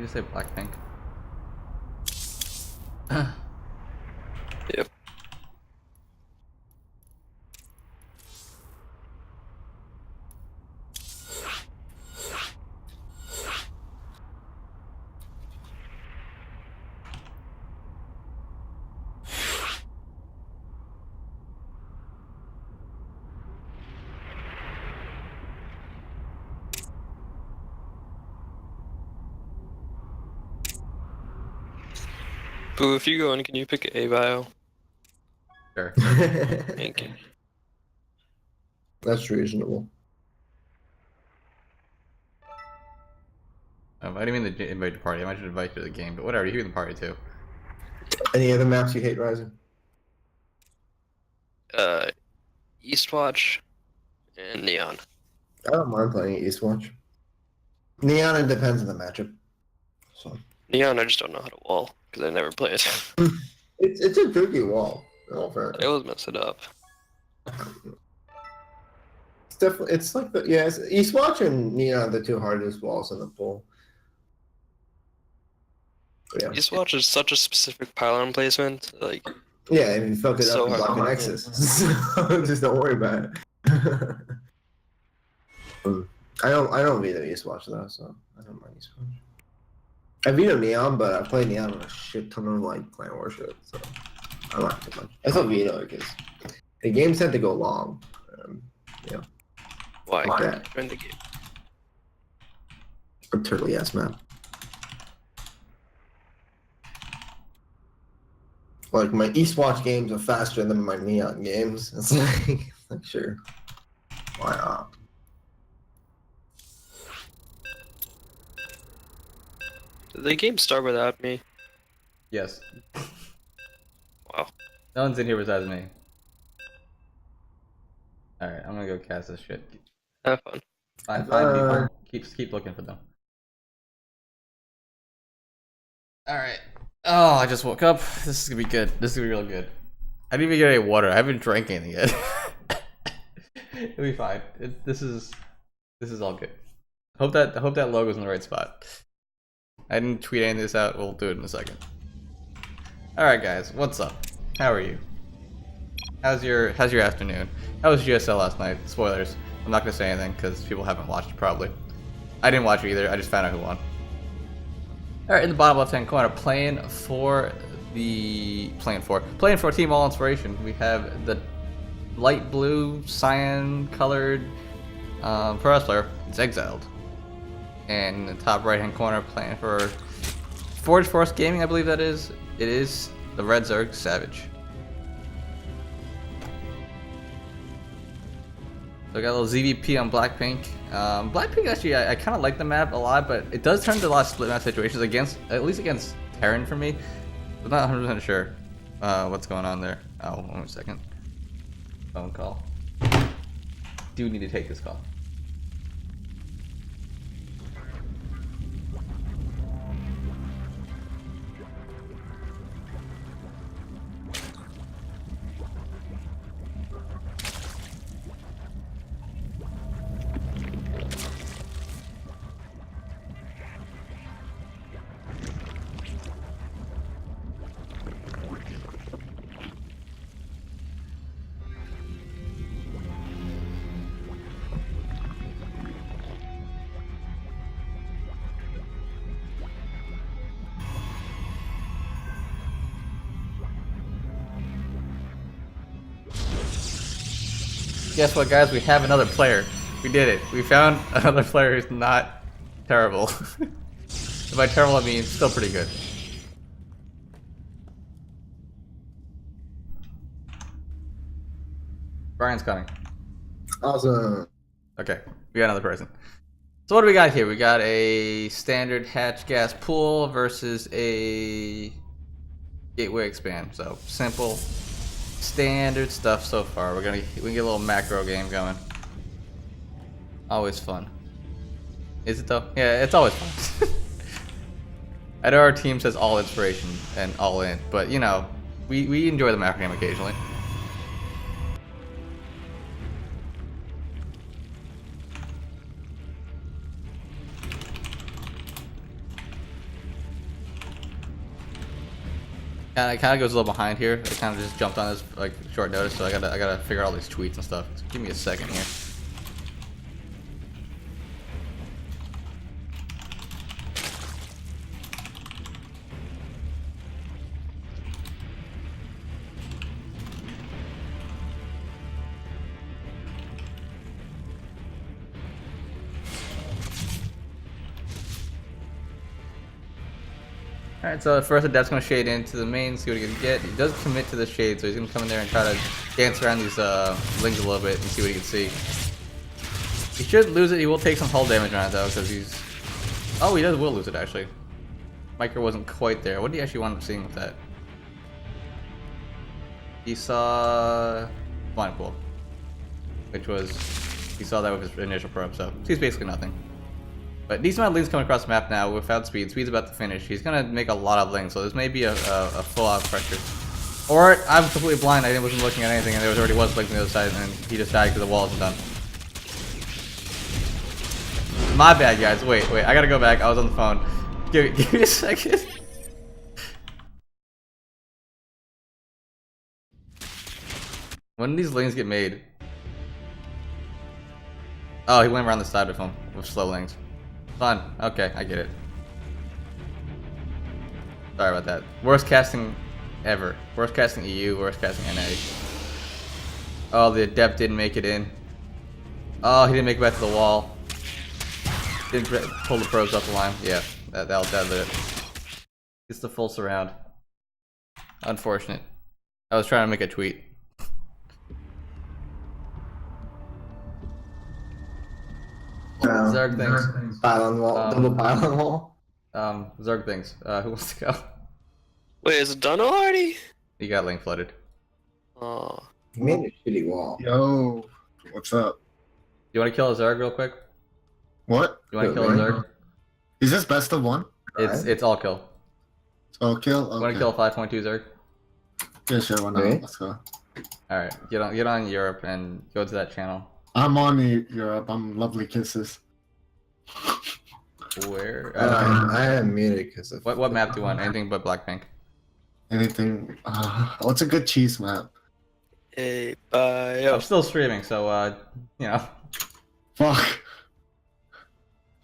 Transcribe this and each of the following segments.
say Blackpink? Yep. Boo, if you go in, can you pick A bio? Sure. Thank you. That's reasonable. I didn't mean to invite the party. I might just invite you to the game, but whatever. You can the party too. Any other maps you hate, Rising? Eastwatch and Neon. I don't mind playing Eastwatch. Neon, it depends on the matchup. So Neon, I just don't know how to wall because I never played. it's a tricky wall. Oh, fair. I always mess it up. It's definitely like the Eastwatch and Neon are the two hardest walls in the pool. But yeah. Eastwatch is such a specific pylon placement. Like, Yeah, and you fucked it So up in hard. Block and Nexus. So just don't worry about it. I don't veto Eastwatch though, so I don't mind Eastwatch. I veto Neon, but I play Neon on a shit ton of like Clan Worship, so I like it too much. I still veto it because the games tend to go long. Yeah, why? Yeah. Join the game. a turtly ass map. Like my Eastwatch games are faster than my Neon games. It's like sure, why not? Did the game start without me? Yes. Wow. No one's in here besides me. Alright, I'm gonna go cast this shit. Have fun. Find people. Keep looking for them. Alright. Oh, I just woke up. This is gonna be good. This is gonna be real good. I didn't even get any water. I haven't drank anything yet. It'll be fine. This is all good. Hope that logo's in the right spot. I didn't tweet any of this out. We'll do it in a second. Alright guys, what's up? How are you? How's your afternoon? How was GSL last night? Spoilers. I'm not gonna say anything because people haven't watched it probably. I didn't watch it either. I just found out who won. Alright, in the bottom left hand corner, playing for Team All Inspiration. We have the light blue, cyan colored pro wrestler. It's Exiled. And in the top right hand corner, playing for Forge Force Gaming, I believe that is. It is the Red Zerg Savage. So I got a little ZVP on Blackpink. Blackpink actually, I kind of like the map a lot, but it does turn into a lot of split map situations at least against Terran for me. I'm not 100% sure what's going on there. Oh, 1 second. Phone call. Do need to take this call. Guess what, guys? We have another player. We did it. We found another player who's not terrible. And by terrible, I mean still pretty good. Brian's coming. Awesome. Okay, we got another person. So what do we got here? We got a standard hatch gas pool versus a gateway expand. So simple, standard stuff so far. We can get a little macro game going. Always fun. Is it though? Yeah, it's always fun. I know our team says all inspiration and all in, but you know, we enjoy the macro game occasionally. It kind of goes a little behind here. I kind of just jumped on this like short notice, so I gotta figure out all these tweets and stuff. So give me a second here. Alright, so first Adept's gonna shade into the main, see what he can get. He does commit to the shade, so he's gonna come in there and try to dance around these lings a little bit and see what he can see. He should lose it. He will take some hull damage on it though, because he's... Oh, he will lose it actually. Micro wasn't quite there. What did he actually wind up seeing with that? He saw... Blind Pool. Which was... He saw that with his initial probe, so he's basically nothing. But decent amount of links coming across the map now without speed. Speed's about to finish. He's gonna make a lot of links, so this may be a full-out pressure. Or I'm completely blind. I wasn't looking at anything, and there already was links on the other side, and he just died because the walls are done. My bad, guys. Wait. I gotta go back. I was on the phone. Give me a second. When did these links get made? Oh, he went around the side with him with slow links. Fun. Okay, I get it. Sorry about that. Worst casting ever. Worst casting EU, worst casting NA. Oh, the Adept didn't make it in. Oh, he didn't make it back to the wall. Didn't pull the probes off the line. Yeah, that'll lit it. It's the full surround. Unfortunate. I was trying to make a tweet. Zerg things. Pylon wall, double pylon wall. Zerg things. Who wants to go? Wait, is it done already? You got link flooded. Oh. He made a shitty wall. Yo, what's up? You want to kill a Zerg real quick? What? You want to kill a Zerg? Is this best of one? It's all kill. Oh, kill? Okay. You want to kill a 5.2 Zerg? Yeah, sure, why not? Okay. Let's go. Alright, get on Europe and go to that channel. I'm on Europe. I'm lovely kisses. Where? I am muted because of... What map do you want? Anything but Blackpink. Anything? What's a good cheese map? Hey, bye. I'm still streaming, so, you know. Fuck.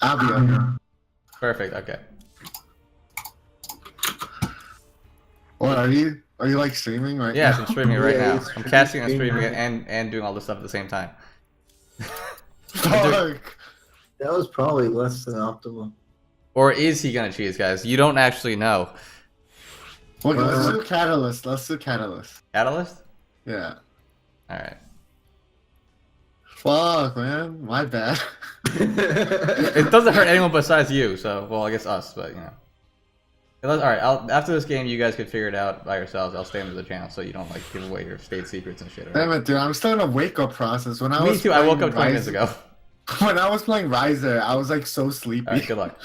I'll be on here. Perfect, okay. What, are you like streaming right Yes, now? I'm streaming right Yeah, now. he's I'm casting and streaming. streaming it and doing all this stuff at the same time. Fuck. That was probably less than optimal. Or is he gonna cheese, guys? You don't actually know. Okay, let's do Catalyst. Let's do Catalyst. Catalyst? Yeah. Alright. Fuck, man. My bad. It doesn't hurt anyone besides you, so, well, I guess us, but, you know. Alright, after this game, you guys could figure it out by yourselves. I'll stay under the channel so you don't, like, give away your state secrets and shit. Right? Damn it, dude. I'm still in a wake-up process. When I Me was too, I woke up 20 playing minutes ago. When I was playing Riser, I was like so sleepy. Alright, good luck.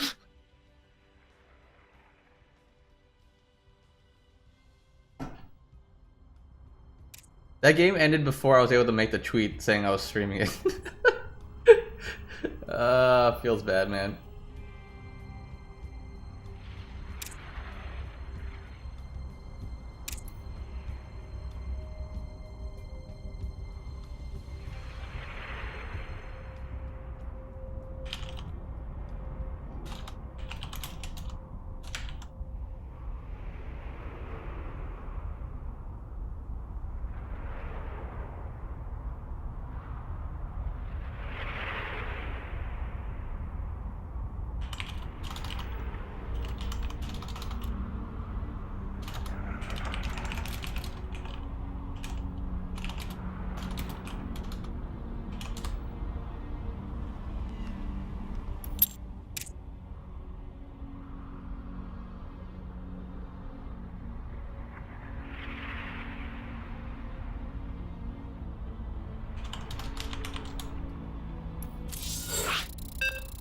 That game ended before I was able to make the tweet saying I was streaming it. Feels bad, man.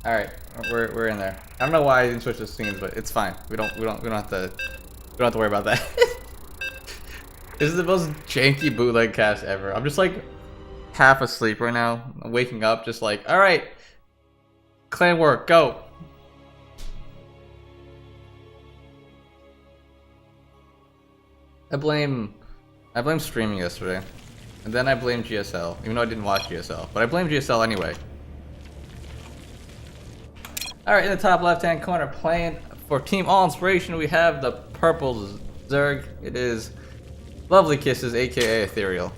Alright, we're in there. I don't know why I didn't switch the scenes, but it's fine. We don't have to worry about that. This is the most janky bootleg cast ever. I'm just like half asleep right now. I'm waking up just like, alright. Clan work, go. I blame streaming yesterday, and then I blame GSL, even though I didn't watch GSL, but I blame GSL anyway. Alright, in the top left-hand corner, playing for Team All Inspiration, we have the purple Zerg. It is Lovely Kisses, aka Ethereal.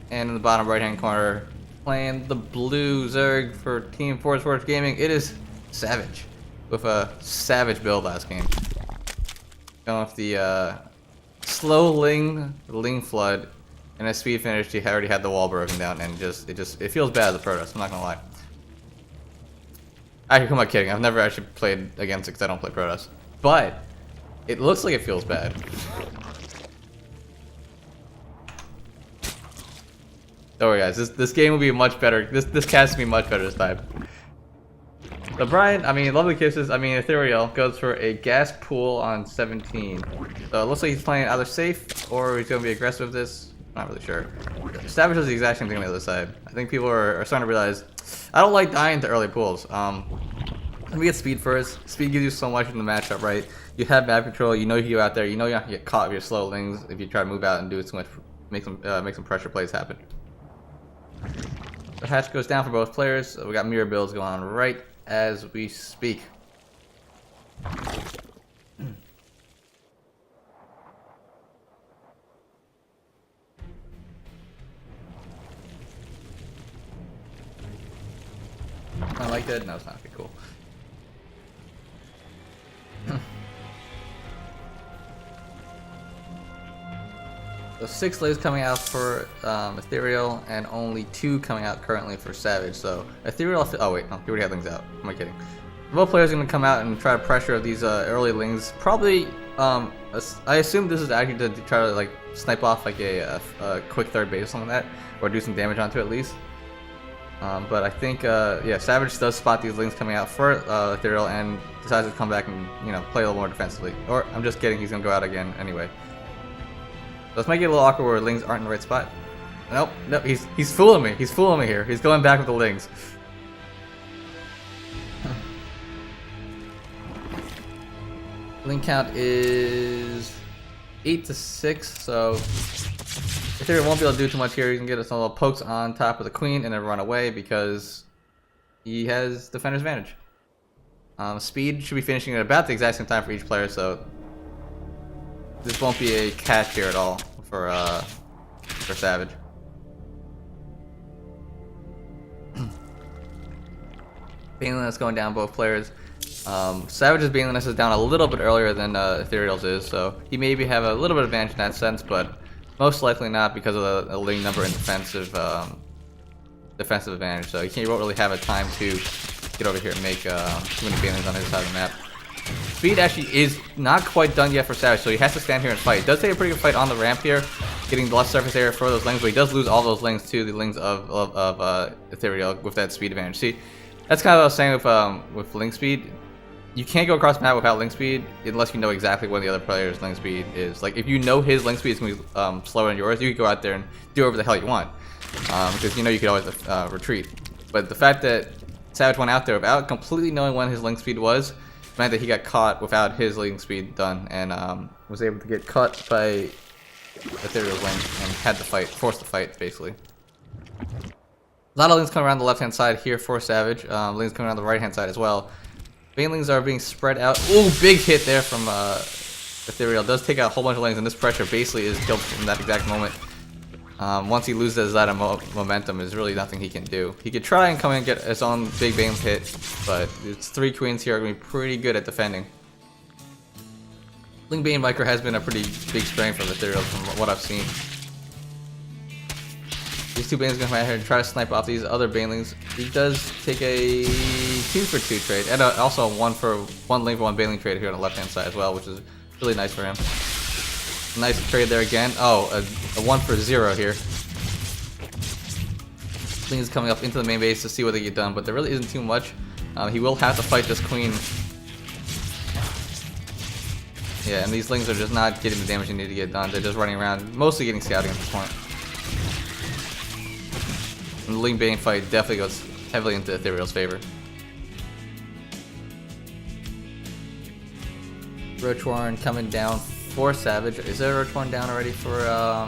And in the bottom right-hand corner, playing the blue Zerg for Team Force Force Gaming, it is Savage, with a Savage build last game. Going with the slow Ling Flood, and as speed finished, he already had the wall broken down, and it feels bad as a Protoss, I'm not gonna lie. Actually, who am I kidding? I've never actually played against it because I don't play Protoss. But it looks like it feels bad. Don't worry, guys. This game will be much better. This cast will be much better this time. So Brian, Lovely Kisses, Ethereal goes for a gas pool on 17. So it looks like he's playing either safe or he's going to be aggressive with this. Not really sure. Savage does the exact same thing on the other side. I think people are starting to realize I don't like dying to early pools. Let me get speed first. Speed gives you so much in the matchup, right? You have map control. You know you go out there. You know you're not gonna get caught with your slow lings if you try to move out and do too much. Make some pressure plays happen. The hatch goes down for both players. We got mirror builds going on right as we speak. I like that. No, it's not. Okay, cool. So 6 layers coming out for Ethereal, and only 2 coming out currently for Savage. So Ethereal. Oh wait, no, he already had lings out. Am I kidding? Both players are going to come out and try to pressure these early lings. Probably, I assume this is actually to try to like snipe off like a quick third base or something like that, or do some damage onto it at least. But I think, yeah, Savage does spot these lings coming out for Ethereal and decides to come back and, play a little more defensively. Or, I'm just kidding, he's going to go out again anyway. So this might get a little awkward where lings aren't in the right spot. Nope, he's fooling me. He's fooling me here. He's going back with the lings. Ling count is 8 to 6, so Ethereal won't be able to do too much here. He can get us some little pokes on top of the queen and then run away because he has defender's advantage. Speed should be finishing at about the exact same time for each player, so this won't be a catch here at all for Savage. Baneliness going down both players. Savage's Baneliness is down a little bit earlier than Ethereal's is, so he maybe have a little bit of advantage in that sense, but most likely not because of the ling number and defensive advantage. So he won't really have a time to get over here and make too many Banelings on his side of the map. Speed actually is not quite done yet for Savage, so he has to stand here and fight. He does take a pretty good fight on the ramp here, getting the left surface area for those lings, but he does lose all those lings to the lings of Ethereal with that speed advantage. See, that's kind of what I was saying with ling speed. You can't go across the map without link speed unless you know exactly when the other player's link speed is. Like, if you know his link speed is going to be slower than yours, you can go out there and do whatever the hell you want. Because you know you could always retreat. But the fact that Savage went out there without completely knowing when his link speed was meant that he got caught without his link speed done and was able to get caught by Ethereal's link and had to fight, forced to fight, basically. A lot of links coming around the left-hand side here for Savage. Links coming around the right-hand side as well. Banelings are being spread out. Ooh, big hit there from Ethereal. Does take out a whole bunch of lanes, and this pressure basically is killed in that exact moment. Once he loses that momentum, there's really nothing he can do. He could try and come in and get his own big Bane hit, but it's 3 queens here are going to be pretty good at defending. Ling Bane Micro has been a pretty big strength for Ethereal from what I've seen. These 2 Banelings are going to come out here and try to snipe off these other Banelings. He does take a 2-for-2 trade, and also a 1 lane for 1 Baneling trade here on the left hand side as well, which is really nice for him. Nice trade there again. Oh, a 1-for-0 here. Ling is coming up into the main base to see what they get done, but there really isn't too much. He will have to fight this queen. Yeah, and these Lings are just not getting the damage they need to get done. They're just running around, mostly getting scouting at this point. And the Ling Bane fight definitely goes heavily into Ethereal's favor. Roach Warren coming down for Savage. Is there a Roach Horn down already for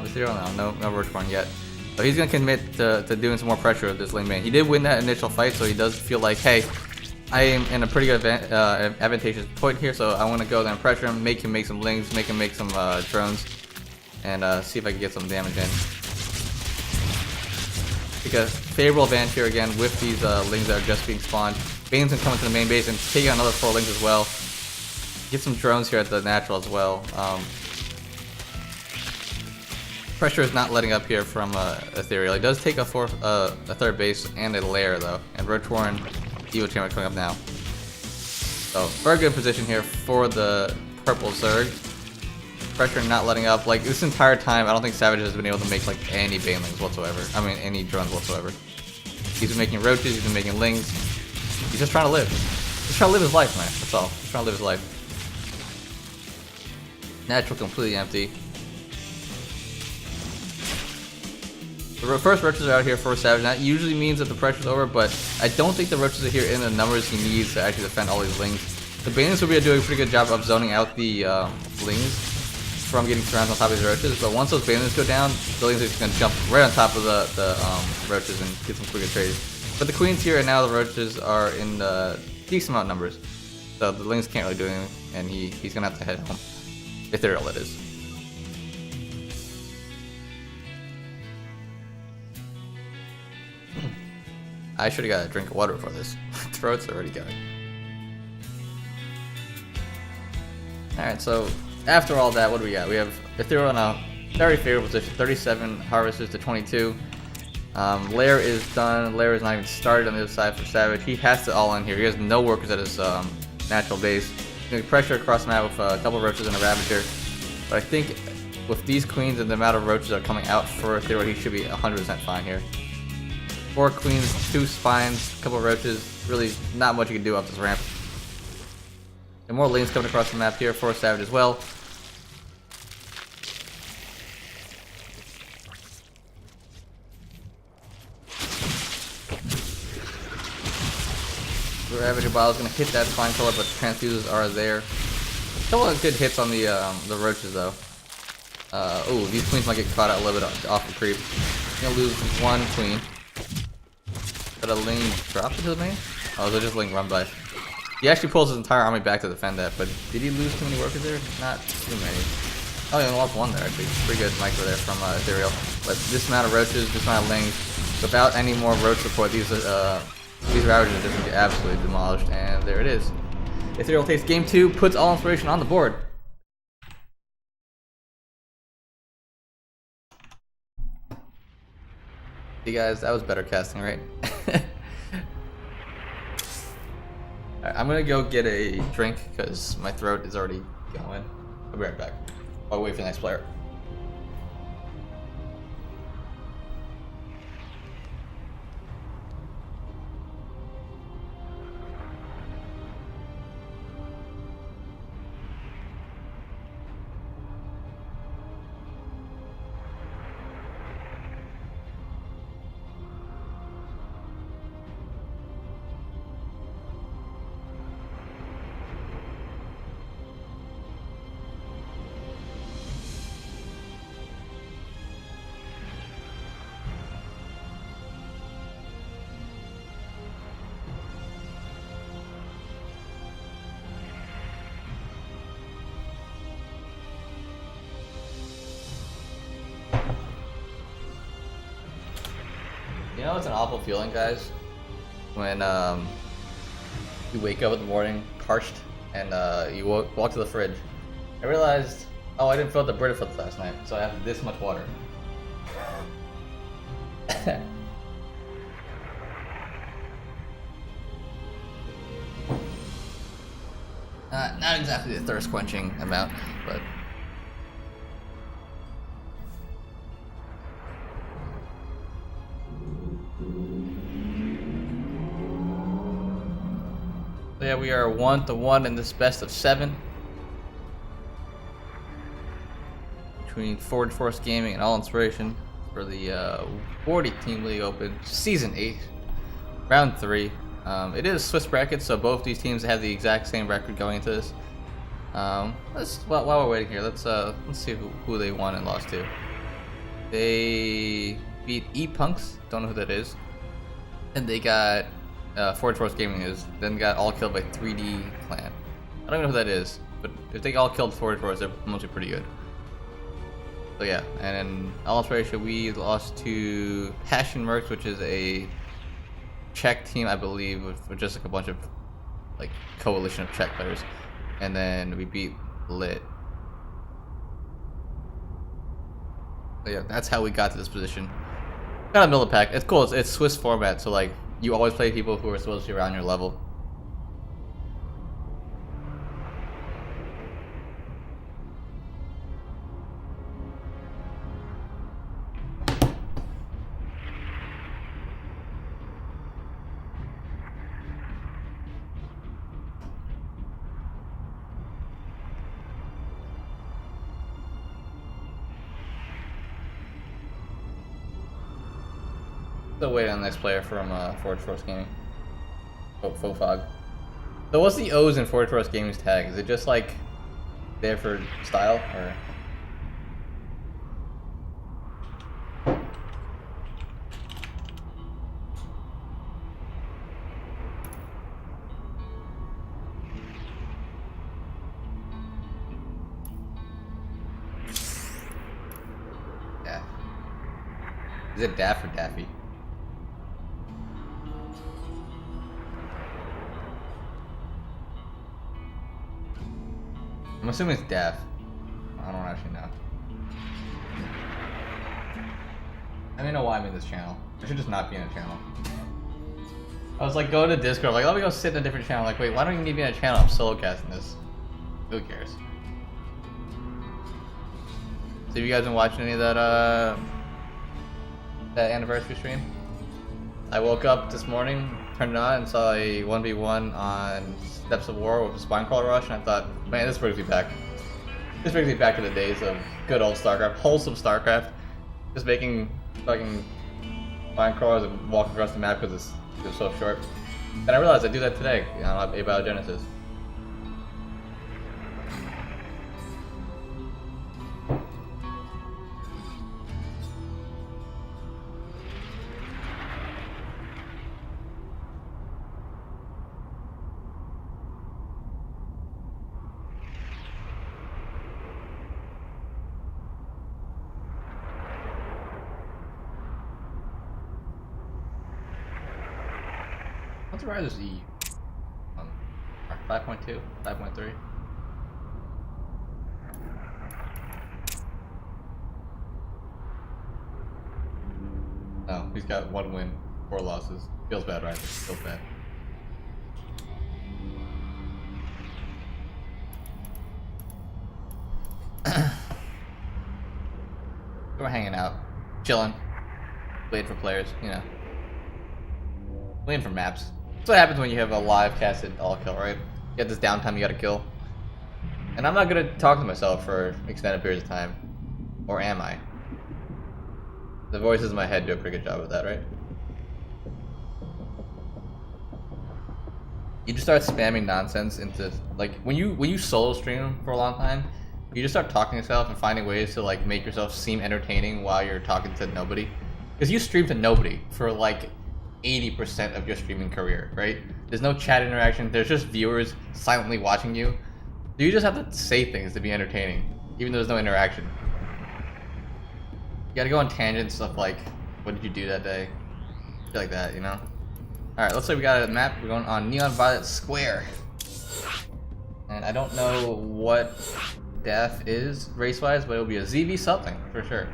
Ethereal? No Roach Horn yet. So he's gonna commit to doing some more pressure with this lane main. He did win that initial fight, so he does feel like, hey, I am in a pretty good advantageous point here, so I want to go there and pressure him, make some lings, make him make some drones, and see if I can get some damage in. Take a favorable advantage here again with these lings that are just being spawned. Bane's gonna come into the main base and take out another 4 lings as well. Get some drones here at the natural as well. Pressure is not letting up here from Ethereal. He does take a 3rd base and a lair though, and Roach Warren, Evo Chamber coming up now. So very good position here for the purple Zerg. Pressure not letting up. Like this entire time, I don't think Savage has been able to make like any banelings whatsoever. I mean, any drones whatsoever. He's been making roaches. He's been making lings. He's just trying to live. Just trying to live his life, man. That's all. Just trying to live his life. Natural completely empty. The first roaches are out here for Savage. That usually means that the pressure's over, but I don't think the roaches are here in the numbers he needs to actually defend all these lings. The banelings will be doing a pretty good job of zoning out the lings from getting surrounded on top of these roaches, but once those banelings go down, the lings are just gonna jump right on top of the roaches and get some quicker trades. But the queens here and now the roaches are in decent amount of numbers, so the lings can't really do anything, and he's gonna have to head home. Ethereal, it is. I should have got a drink of water before this. Throat's already going. Alright, so after all that, what do we got? We have Ethereal in a very favorable position, 37 harvesters to 22. Lair is done. Lair is not even started on the other side for Savage. He has to all in here. He has no workers at his natural base. He's going to pressure across the map with a couple of roaches and a Ravager. But I think with these queens and the amount of roaches that are coming out for Ethereal, he should be 100% fine here. 4 queens, 2 spines, a couple of roaches. Really not much you can do off this ramp. And more lanes coming across the map here for Savage as well. The Ravager Bile is going to hit that spine color, but the transfuses are there. A couple of good hits on the roaches though. Ooh, these queens might get caught out a little bit off the creep. Gonna lose 1 queen. Did a Ling drop into the main? Oh, is it just Ling run by? He actually pulls his entire army back to defend that, but did he lose too many workers there? Not too many. Oh, he only lost 1 there actually. Pretty good micro there from Ethereal. But this amount of roaches, this amount of Lings, without any more roach support, these Ravagers are just gonna get absolutely demolished, and there it is. Ethereal takes game 2, puts all inspiration on the board. You guys, that was better casting, right? Alright, I'm gonna go get a drink because my throat is already going. I'll be right back while we wait for the next player. You know, it's an awful feeling, guys, when you wake up in the morning parched and you walk to the fridge. I realized, oh, I didn't fill up the Brita flips last night, so I have this much water. Not exactly the thirst quenching amount, but. Yeah, we are 1-1 in this best of 7 between Forward Force Gaming and All Inspiration for the 40 Team League Open Season 8, Round 3. It is Swiss bracket, so both these teams have the exact same record going into this. While we're waiting here, let's see who they won and lost to. They beat E-Punks, don't know who that is, and they got Forge Force Gaming is, then got all killed by 3D Clan. I don't even know who that is, but if they all killed Forge Force, they're mostly pretty good. So yeah, and then All Inspiration, we lost to Passion Mercs, which is a Czech team, I believe, with just like a bunch of like coalition of Czech players, and then we beat Lit. So yeah, that's how we got to this position. Kind of middle of the pack. It's cool. It's Swiss format, so like you always play people who are supposed to be around your level. Still waiting on the next player from Forge Force Gaming. Faux Fog. So what's the O's in Forge Force Gaming's tag? Is it just like there for style, or? Daff. Is it Daff or Daffy? I'm assuming it's Daff. I don't actually know. I don't know why I'm in this channel. I should just not be in a channel. I was like going to Discord, like let me go sit in a different channel. Like, wait, why don't you need me in a channel? I'm solo casting this. Who cares? So have you guys been watching any of that anniversary stream? I woke up this morning, turned it on, and saw a 1v1 on Steps of War with a Spinecrawler Rush, and I thought, man, this brings me back. This brings me back to the days of good old StarCraft, wholesome StarCraft. Just making fucking Spinecrawlers and walk across the map because it's so short. And I realized I do that today on Abiogenesis. What's the Rise E? 5.2? 5.3? Oh, he's got 1 win, 4 losses. Feels bad, right? Feels bad. We're hanging out, chilling, waiting for players, you know. Waiting for maps. That's what happens when you have a live casted all kill, right? You have this downtime you gotta kill. And I'm not gonna talk to myself for extended periods of time. Or am I? The voices in my head do a pretty good job of that, right? You just start spamming nonsense into, like, when you solo stream for a long time, you just start talking to yourself and finding ways to like make yourself seem entertaining while you're talking to nobody. Because you stream to nobody for like 80% of your streaming career, right? There's no chat interaction, there's just viewers silently watching you. You just have to say things to be entertaining, even though there's no interaction. You gotta go on tangents, stuff like, what did you do that day? Shit like that, you know? Alright, let's say we got a map, we're going on Neon Violet Square. And I don't know what Daff is, race-wise, but it'll be a ZV something, for sure.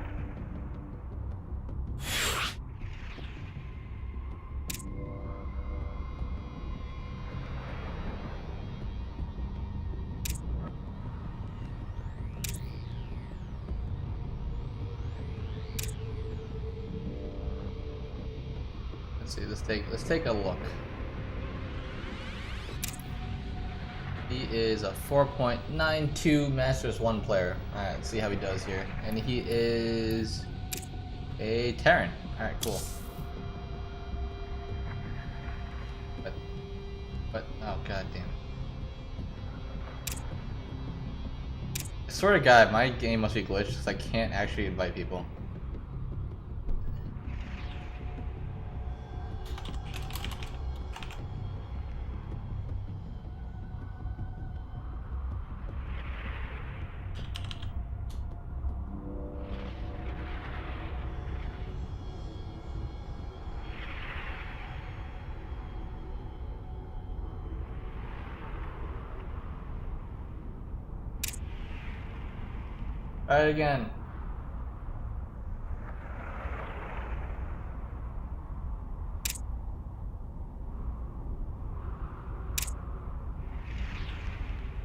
Let's take a look. He is a 4.92 Masters 1 player. Alright, let's see how he does here. And he is a Terran. Alright, cool. But oh god damn. I swear to God, my game must be glitched because I can't actually invite people. Try it again.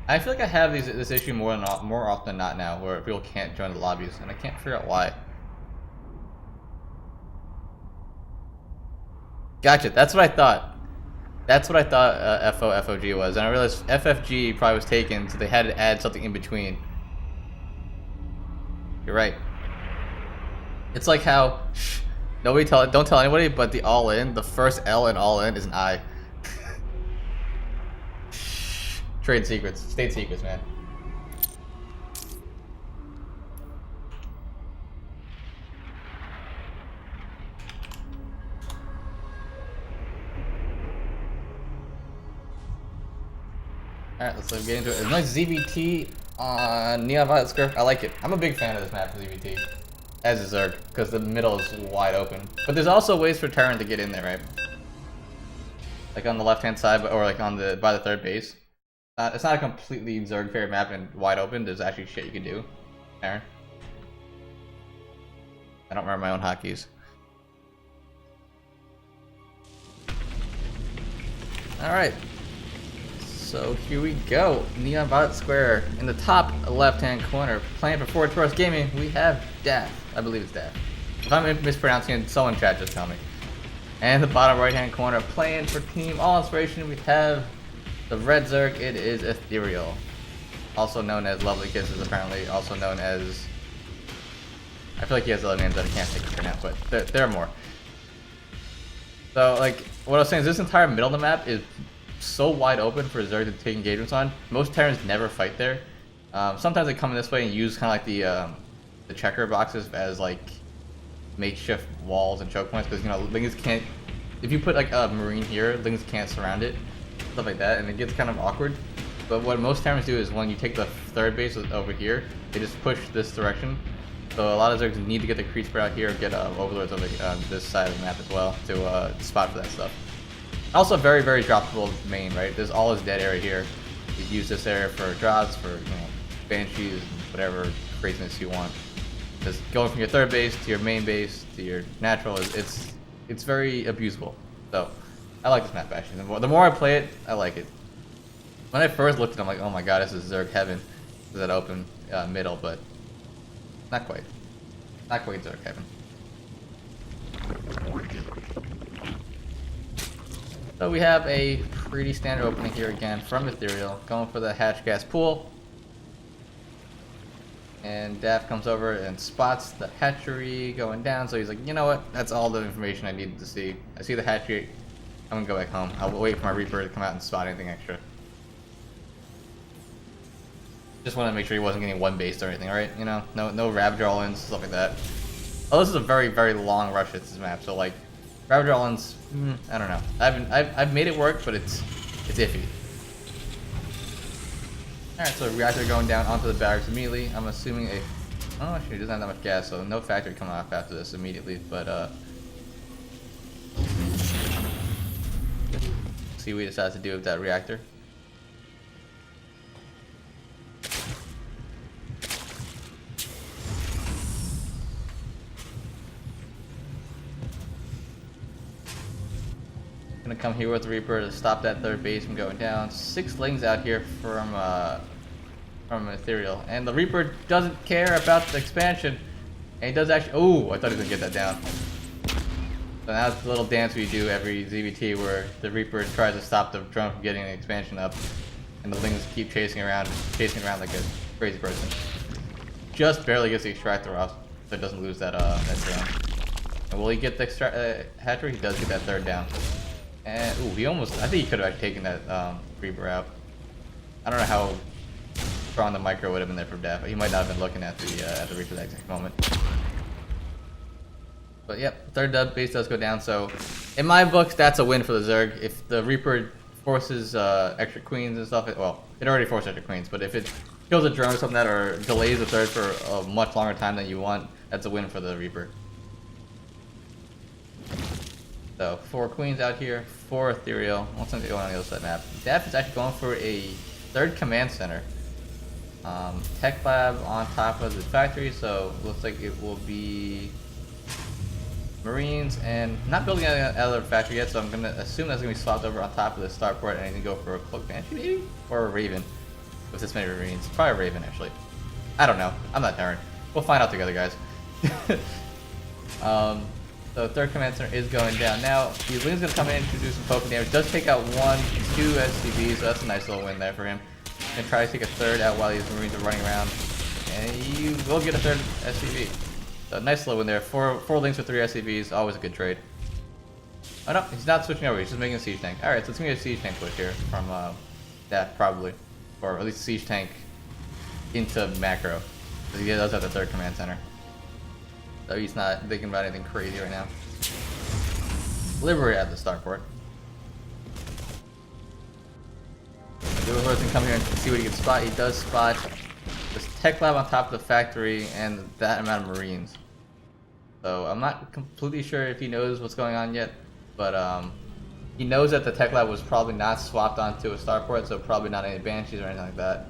I feel like I have this issue more often than not now, where people can't join the lobbies, and I can't figure out why. Gotcha. That's what I thought. That's what I thought FOG was, and I realized FFG probably was taken, so they had to add something in between. You're right. It's like how don't tell anybody, but the all in, the first L in all in is an I. Trade secrets, state secrets, man. Alright, let's get into it. It's nice ZBT on Neon Violet Scarf. I like it. I'm a big fan of this map for ZBT. As is Zerg, because the middle is wide open. But there's also ways for Terran to get in there, right? Like on the left-hand side, or like on the by the third base. It's not a completely Zerg fair map and wide open. There's actually shit you can do. Terran. I don't remember my own hotkeys. Alright. So here we go. Neon Violet Square. In the top left-hand corner, playing for Forward Force Gaming, we have Daff. I believe it's Daff. If I'm mispronouncing it, someone in chat just tell me. And the bottom right-hand corner, playing for Team All Inspiration, we have the Red Zerg. It is Ethereal. Also known as Lovely Kisses, apparently. Also known as... I feel like he has other names that I can't think of right now, but there are more. So, like, what I was saying is this entire middle of the map is so wide open for Zerg to take engagements on. Most Terrans never fight there. Sometimes they come in this way and use kind of like the checker boxes as like makeshift walls and choke points, because you know Lings can't. If you put like a marine here, Lings can't surround it, stuff like that, and it gets kind of awkward. But what most Terrans do is when you take the third base over here, they just push this direction. So a lot of Zergs need to get the creep spread out here, or get overlords over this side of the map as well to spot for that stuff. Also, very, very droppable main, right? There's all this dead area here. You use this area for drops, for banshees, whatever craziness you want. Just going from your third base to your main base to your natural, it's very abusable. So I like this map actually. The more I play it, I like it. When I first looked at it, I'm like, oh my god, this is Zerg heaven. Is that open middle, but not quite. Not quite Zerg heaven. So we have a pretty standard opening here again from Ethereal, going for the hatch gas pool. And Daff comes over and spots the hatchery going down, so he's like, you know what, that's all the information I needed to see. I see the hatchery, I'm gonna go back home. I'll wait for my Reaper to come out and spot anything extra. Just wanted to make sure he wasn't getting one base or anything, alright? You know, no Ravager all-ins, stuff like that. Oh, this is a very, very long rush at this map, so like, Ravager all-ins, I don't know. I've made it work, but it's iffy. Alright, so reactor going down onto the barracks immediately. I'm assuming a... Oh, actually, it doesn't have that much gas, so no factory coming off after this immediately, but see what he decides to do with that reactor. Gonna come here with the Reaper to stop that third base from going down. 6 Lings out here from Ethereal, and the Reaper doesn't care about the expansion, and he does actually. Oh, I thought he was gonna get that down. So now it's a little dance we do every ZBT where the Reaper tries to stop the drone from getting an expansion up, and the Lings keep chasing around like a crazy person. Just barely gets the extractor off, so it doesn't lose that drone. And will he get the hatchery? He does get that third down. And ooh, he almost. I think he could have taken that Reaper out. I don't know how strong the micro would have been there for Daph. He might not have been looking at the Reaper that exact moment. But yep, third dub base does go down. So in my books, that's a win for the Zerg. If the Reaper forces extra queens and stuff, well, it already forced extra queens. But if it kills a drone or something that or delays the third for a much longer time than you want, that's a win for the Reaper. So 4 queens out here, 4 ethereal. What's going on the other side of the map? Daph is actually going for a third command center. Tech lab on top of the factory, so looks like it will be Marines, and not building out of the factory yet, so I'm gonna assume that's gonna be swapped over on top of the starport, and I need to go for a cloak banshee maybe, or a raven with this many Marines. Probably a raven actually. I don't know. I'm not Darren. We'll find out together, guys. So third command center is going down now. The Ling's gonna come in and do some poking damage. Does take out 1, 2 SCVs, so that's a nice little win there for him. And try to take a third out while these Marines are running around, and you will get a third SCV. So nice little win there. 4 Lings for 3 SCVs, always a good trade. Oh no, he's not switching over. He's just making a siege tank. All right, so it's gonna be a siege tank push here from Daph probably, or at least a siege tank into macro. So he does have the third command center. So he's not thinking about anything crazy right now. Liberator at the starport. Duelhorse can come here and see what he can spot. He does spot this tech lab on top of the factory and that amount of Marines. So I'm not completely sure if he knows what's going on yet, but he knows that the tech lab was probably not swapped onto a starport, so probably not any banshees or anything like that.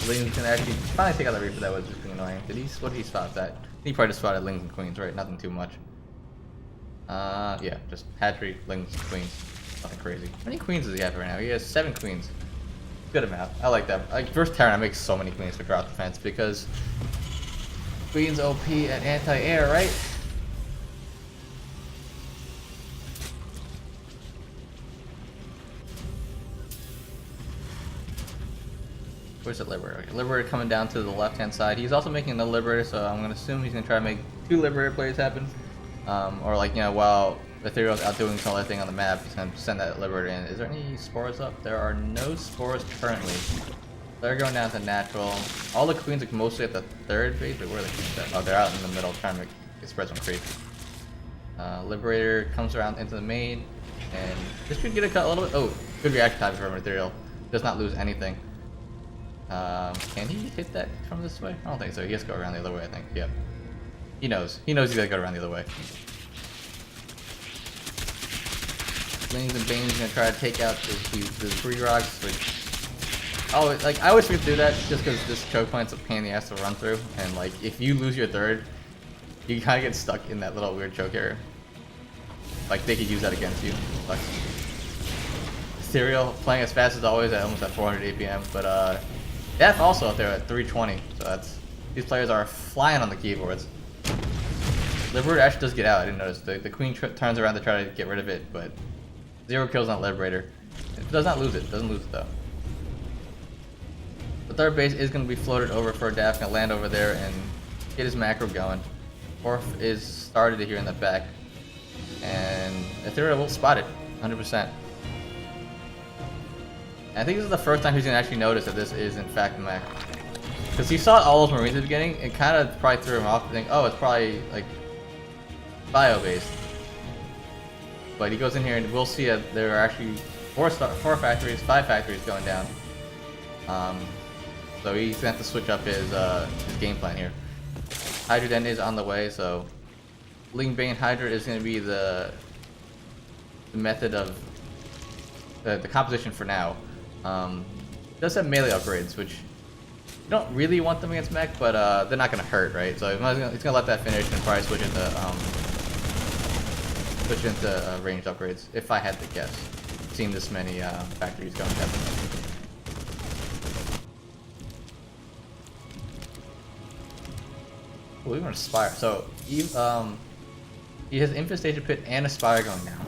Ling's gonna actually finally take out the Reaper that was just being annoying. What did he spot that? He probably just spotted Lings and Queens, right? Nothing too much. Yeah, just hatchery, Lings, and Queens. Nothing crazy. How many Queens does he have right now? He has 7 Queens. Good amount. I like that. Like, versus Terran, I make so many Queens for drop defense because Queens OP at anti-air, right? Where's the Liberator? Okay, Liberator coming down to the left-hand side. He's also making another Liberator, so I'm going to assume he's going to try to make 2 Liberator plays happen. Or like, you know, while Ethereal's out doing some other thing on the map, he's going to send that Liberator in. Is there any spores up? There are no spores currently. They're going down to natural. All the Queens are mostly at the third base, but where are the Queens at? Oh, they're out in the middle trying to spread some creep. Liberator comes around into the main, and this should get a cut a little bit. Oh, good reaction time from Ethereal. Does not lose anything. Can he hit that from this way? I don't think so. He has to go around the other way, I think. Yep. He knows. He knows he's gotta go around the other way. Lings and Bane's gonna try to take out the free rocks, which... Oh, like, I always forget to do that just because this choke point's a pain in the ass to run through. And, like, if you lose your third, you kind of get stuck in that little weird choke area. Like, they could use that against you. Like, Serial playing as fast as always at almost at 400 APM, but, Daph also up there at 320, so that's... These players are flying on the keyboards. Liberator actually does get out, I didn't notice. The Queen turns around to try to get rid of it, but 0 kills on Liberator. It does not lose it, doesn't lose it though. The third base is going to be floated over for Daph, going to land over there and get his macro going. Fourth is started here in the back, and Ethereal will spot it, 100%. I think this is the first time he's going to actually notice that this is in fact mech. Because he saw all those Marines at the beginning, it kind of probably threw him off to think, oh, it's probably like bio-based. But he goes in here and we'll see that there are actually 4 factories, 5 factories going down. So he's going to have to switch up his game plan here. Hydra then is on the way, so Ling Bane Hydra is going to be the method of the composition for now. It does have melee upgrades, which you don't really want them against mech, but they're not going to hurt, right? So he's going to let that finish and probably switch into ranged upgrades, if I had to guess. Seeing this many factories going down. Well, we want to Spire. So he has Infestation Pit and a Spire going down.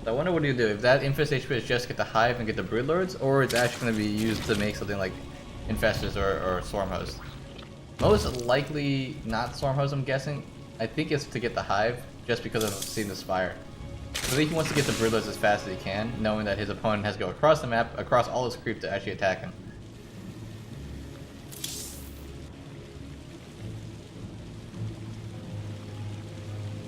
So I wonder what he'll do. If that Infestation Pit is just get the Hive and get the Broodlords, or it's actually going to be used to make something like Infestors or Swarmhost. Most likely not Swarmhost, I'm guessing. I think it's to get the Hive, just because I've seen the Spire. I think he wants to get the Broodlords as fast as he can, knowing that his opponent has to go across the map, across all his creep to actually attack him.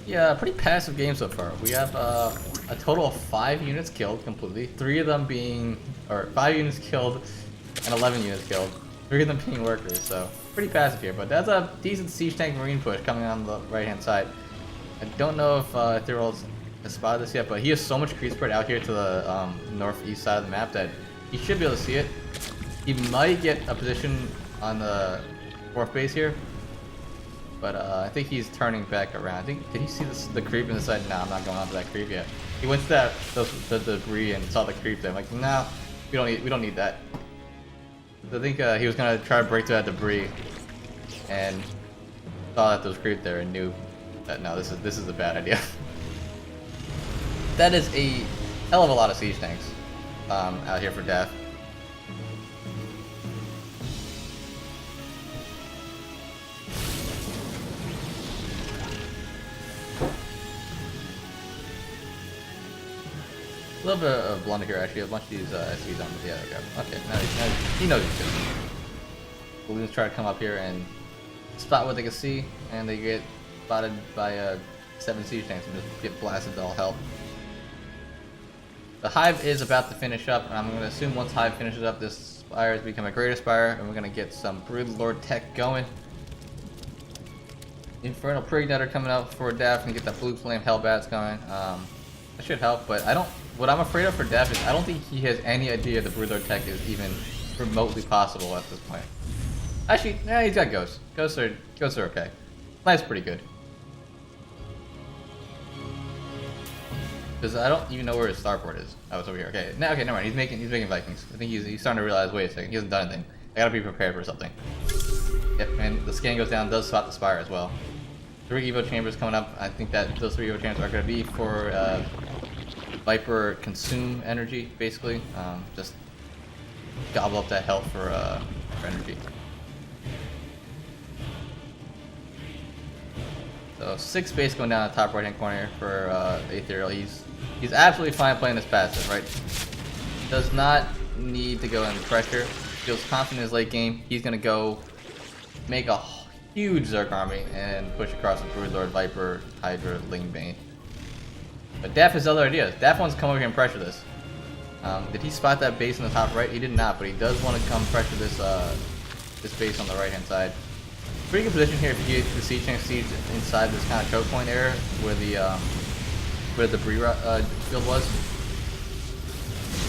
Yeah, pretty passive game so far. We have a total of 5 units killed completely, 3 of them being, or 5 units killed and 11 units killed, 3 of them being workers, so pretty passive here. But that's a decent siege tank marine push coming on the right hand side. I don't know if Ethereal's has spotted this yet, but he has so much creep spread out here to the northeast side of the map that he should be able to see it. He might get a position on the 4th base here, but I think he's turning back around. I think, did he see the creep and decided, nah, I'm not going onto that creep yet. He went to the debris and saw the creep there. I'm like, nah, we don't need that. So I think he was gonna try to break through that debris and saw that there was creep there and knew that no, this is a bad idea. That is a hell of a lot of siege tanks out here for death. A little bit of blunder here, actually. A bunch of these SCs on the other guy. Okay, now he knows he's good. Balloons try to come up here and spot what they can see, and they get spotted by 7 siege tanks and just get blasted to all hell. The Hive is about to finish up, and I'm going to assume once Hive finishes up, this Spire has become a Greater Spire, and we're going to get some Broodlord tech going. Infernal Preigniter coming out for Daff and get that Blue Flame Hellbats going. That should help, but what I'm afraid of for Daff is I don't think he has any idea the Broodlord tech is even remotely possible at this point. Actually, yeah, he's got Ghosts. Ghosts are okay. Knife's pretty good. Because I don't even know where his starport is. Oh, it's over here. Okay, never mind. He's making Vikings. I think he's starting to realize. Wait a second, he hasn't done anything. I gotta be prepared for something. Yep, and the scan goes down. Does spot the Spire as well. 3 Evo chambers coming up. I think that those 3 Evo chambers are gonna be for Viper consume energy, basically. Just gobble up that health for energy. So 6 base going down the top right hand corner for the Ethereal. He's absolutely fine playing this passive, right? Does not need to go in pressure. Feels confident in his late game. He's gonna go make a huge Zerg army and push across the Broodlord, Viper, Hydra, Lingbane. But Daff has other ideas. Daff wants to come over here and pressure this. Did he spot that base in the top right? He did not, but he does want to come pressure this this base on the right hand side. Pretty good position here if you get the siege tank siege inside this kind of choke point area where the debris field was.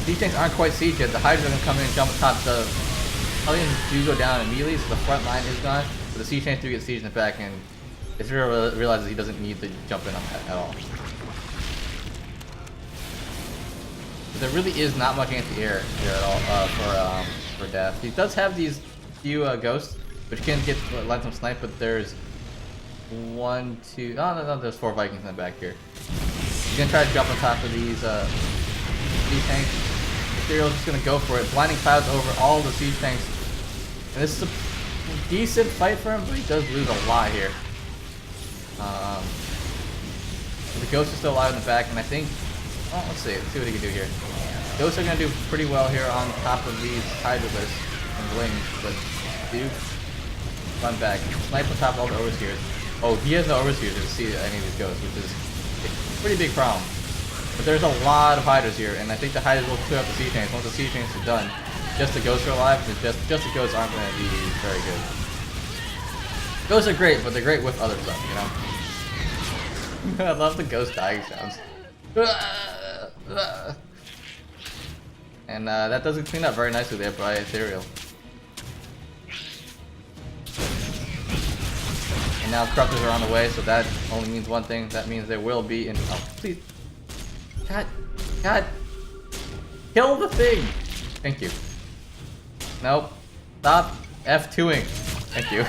Siege tanks aren't quite siege yet. The Hydra are going to come in and jump on top. The Hellions do go down immediately, so the front line is gone. But the siege tanks do get siege in the back, and Israel realizes he doesn't need to jump in on that at all. But there really is not much anti-air here at all for Daff. He does have these few ghosts, which can get let them snipe, but there's 1, 2, no, there's 4 Vikings in the back here. He's gonna try to jump on top of these tanks. Ethereal's just gonna go for it. Blinding Clouds over all the siege tanks. And this is a decent fight for him, but he does lose a lot here. The Ghost is still alive in the back, and I think, well, let's see what he can do here. Ghosts are gonna do pretty well here on top of these Hydralisks and Blings, but do run back. Snipe on top of all the overseers. Oh, he has no overseers to see any of these ghosts, which is a pretty big problem. But there's a lot of Hydras here, and I think the Hydras will clear up the siege tanks. Once the siege tanks are done, just the ghosts are alive, because just the ghosts aren't going to be very good. Ghosts are great, but they're great with other stuff, you know? I love the ghost dying sounds. And that doesn't clean up very nicely there by Ethereal. And now Corruptors are on the way, so that only means one thing. That means there will be in. Oh, please. God. Kill the thing! Thank you. Nope. Stop F2ing. Thank you.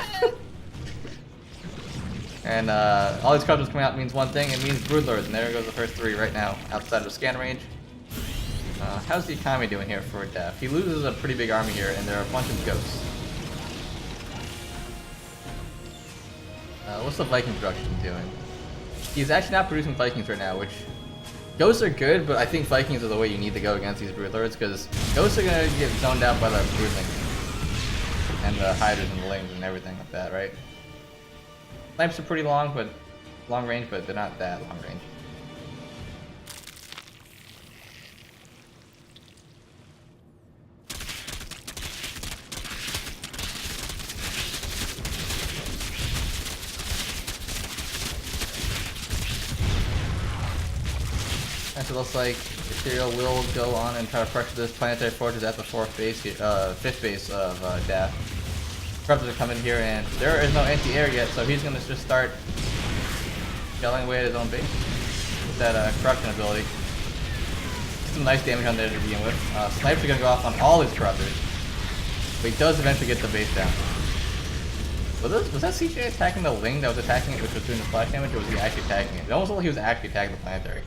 And all these Corruptors coming out means one thing. It means Broodlords, and there goes the first 3 right now, outside of the scan range. How's the economy doing here for Daff? He loses a pretty big army here, and there are a bunch of ghosts. What's the Viking production doing? He's actually not producing Vikings right now, which Ghosts are good, but I think Vikings are the way you need to go against these Broodlords, because Ghosts are gonna get zoned out by the Broodlings and the Hydras and the Lings and everything like that, right? Snipes are pretty long range, but they're not that long range. And so it looks like Ethereal will go on and try to pressure this Planetary Fortress at the fifth base of Daft. Corruptors are coming here, and there is no anti-air yet, so he's gonna just start shelling away at his own base with that corruption ability. Some nice damage on there to begin with. Snipes are gonna go off on all these corruptors, but he does eventually get the base down. Was that CJ attacking the Ling that was attacking it, which was doing the splash damage, or was he actually attacking it? It almost looked like he was actually attacking the Planetary.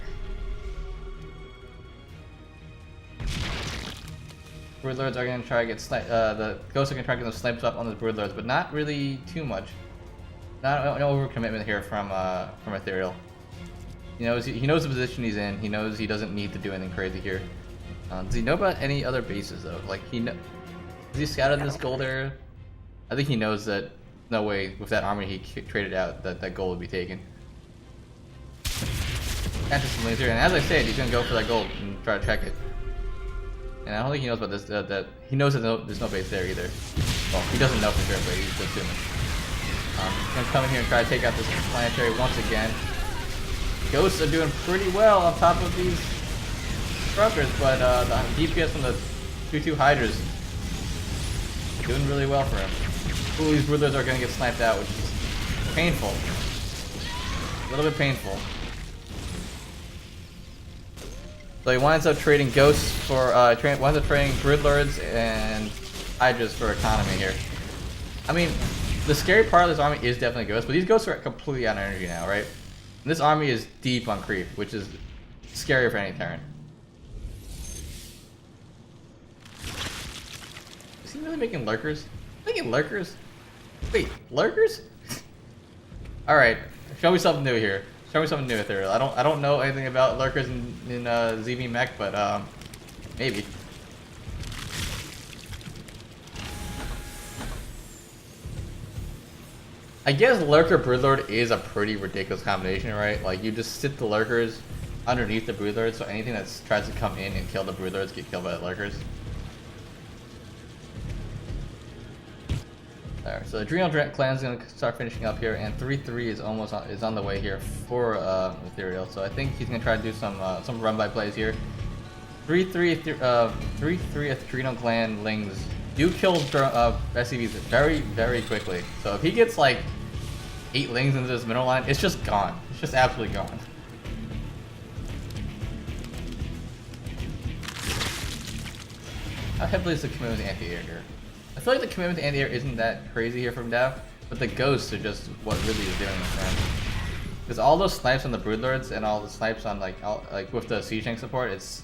Broodlords are going to try to get the Ghosts are going to try to get those snipes up on the Broodlords, but not really too much. Not no overcommitment here from Ethereal. He knows the position he's in. He knows he doesn't need to do anything crazy here. Does he know about any other bases though? Like has he scouted this gold area? I think he knows that no way with that army he traded out that gold would be taken. Catches some laser, and as I said, he's going to go for that gold and try to check it. And I don't think he knows about this, that he knows that there's no base there either. Well, he doesn't know for sure, but he's assuming. He's gonna come in here and try to take out this Planetary once again. Ghosts are doing pretty well on top of these Corruptors, but the DPS from the 2-2 Hydras doing really well for him. Ooh, these Rulers are gonna get sniped out, which is painful. A little bit painful. So he winds up trading Ghosts for, winds up trading Broodlords and Hydras for economy here. I mean, the scary part of this army is definitely Ghosts, but these Ghosts are completely out of energy now, right? And this army is deep on creep, which is scary for any Terran. Is he really making Lurkers? Making Lurkers? Wait, Lurkers? Alright, show me something new here. Show me something new, Ethereal. I don't know anything about Lurkers in ZV Mech, but maybe. I guess Lurker Broodlord is a pretty ridiculous combination, right? Like you just sit the Lurkers underneath the Broodlords, so anything that tries to come in and kill the Broodlords get killed by the Lurkers. There. So Adrenal Clan's gonna start finishing up here, and 3-3 is almost on the way here for Ethereal. So I think he's gonna try to do some run by plays here. 3-3 Adrenal Clan Lings do kill SCVs very, very quickly. So if he gets like 8 Lings into this middle line, it's just gone. It's just absolutely gone. How heavily is the commitment to anti-air here? I feel like the commitment to anti-air isn't that crazy here from Dav, but the Ghosts are just what really is doing this, man. Because all those snipes on the Broodlords and all the snipes on like with the siege tank support, it's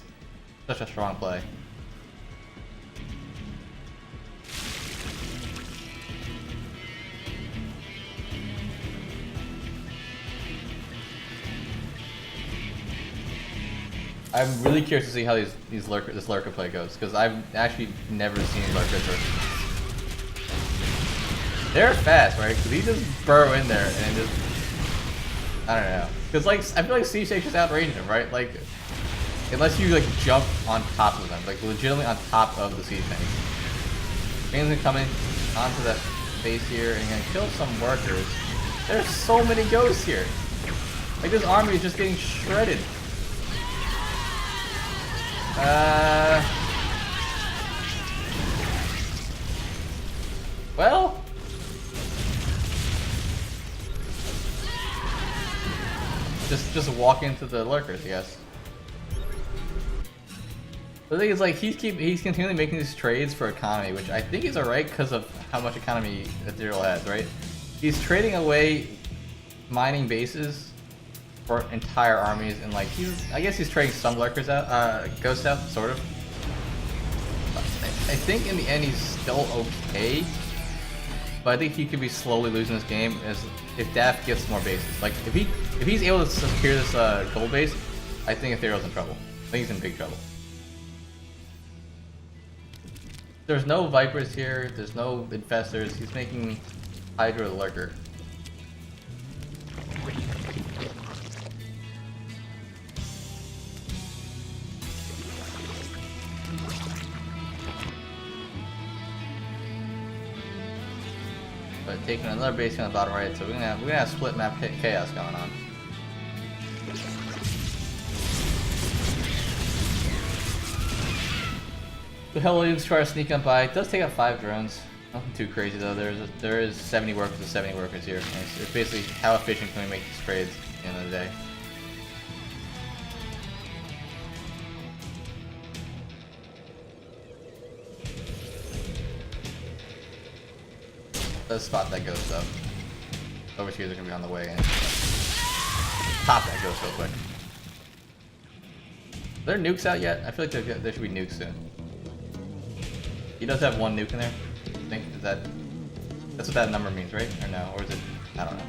such a strong play. I'm really curious to see how this lurker play goes, because I've actually never seen lurkers versus. They're fast, right? Because he just burrow in there and just, I don't know. Because like I feel like siege tanks just outrange them, right? Like unless you like jump on top of them, like legitimately on top of the siege tanks. Main's gonna come in onto that base here and gonna kill some workers. There's so many ghosts here. Like this army is just getting shredded. Well, just walk into the lurkers, I guess. The thing is, like, he's continually making these trades for economy, which I think is alright because of how much economy Ethereal has, right? He's trading away mining bases for entire armies, and like I guess he's trading some lurkers out, ghosts out, sort of. I think in the end he's still okay, but I think he could be slowly losing this game as if Daft gets more bases. Like if he's able to secure this gold base, I think Ethereal's in trouble. I think he's in big trouble. There's no Vipers here, there's no Infestors, he's making Hydra Lurker. But taking another base on the bottom right, so we're gonna have split map chaos going on. The Hellions try to sneak up by. It does take out 5 drones. Nothing too crazy though. There is 70 workers to 70 workers here. And it's basically how efficient can we make these trades at the end of the day. Let's spot that ghost though. Overseers are gonna be on the way and pop that ghost real quick. Are there nukes out yet? I feel like there should be nukes soon. He does have 1 nuke in there. I think that's what that number means, right? Or no? Or is it? I don't know.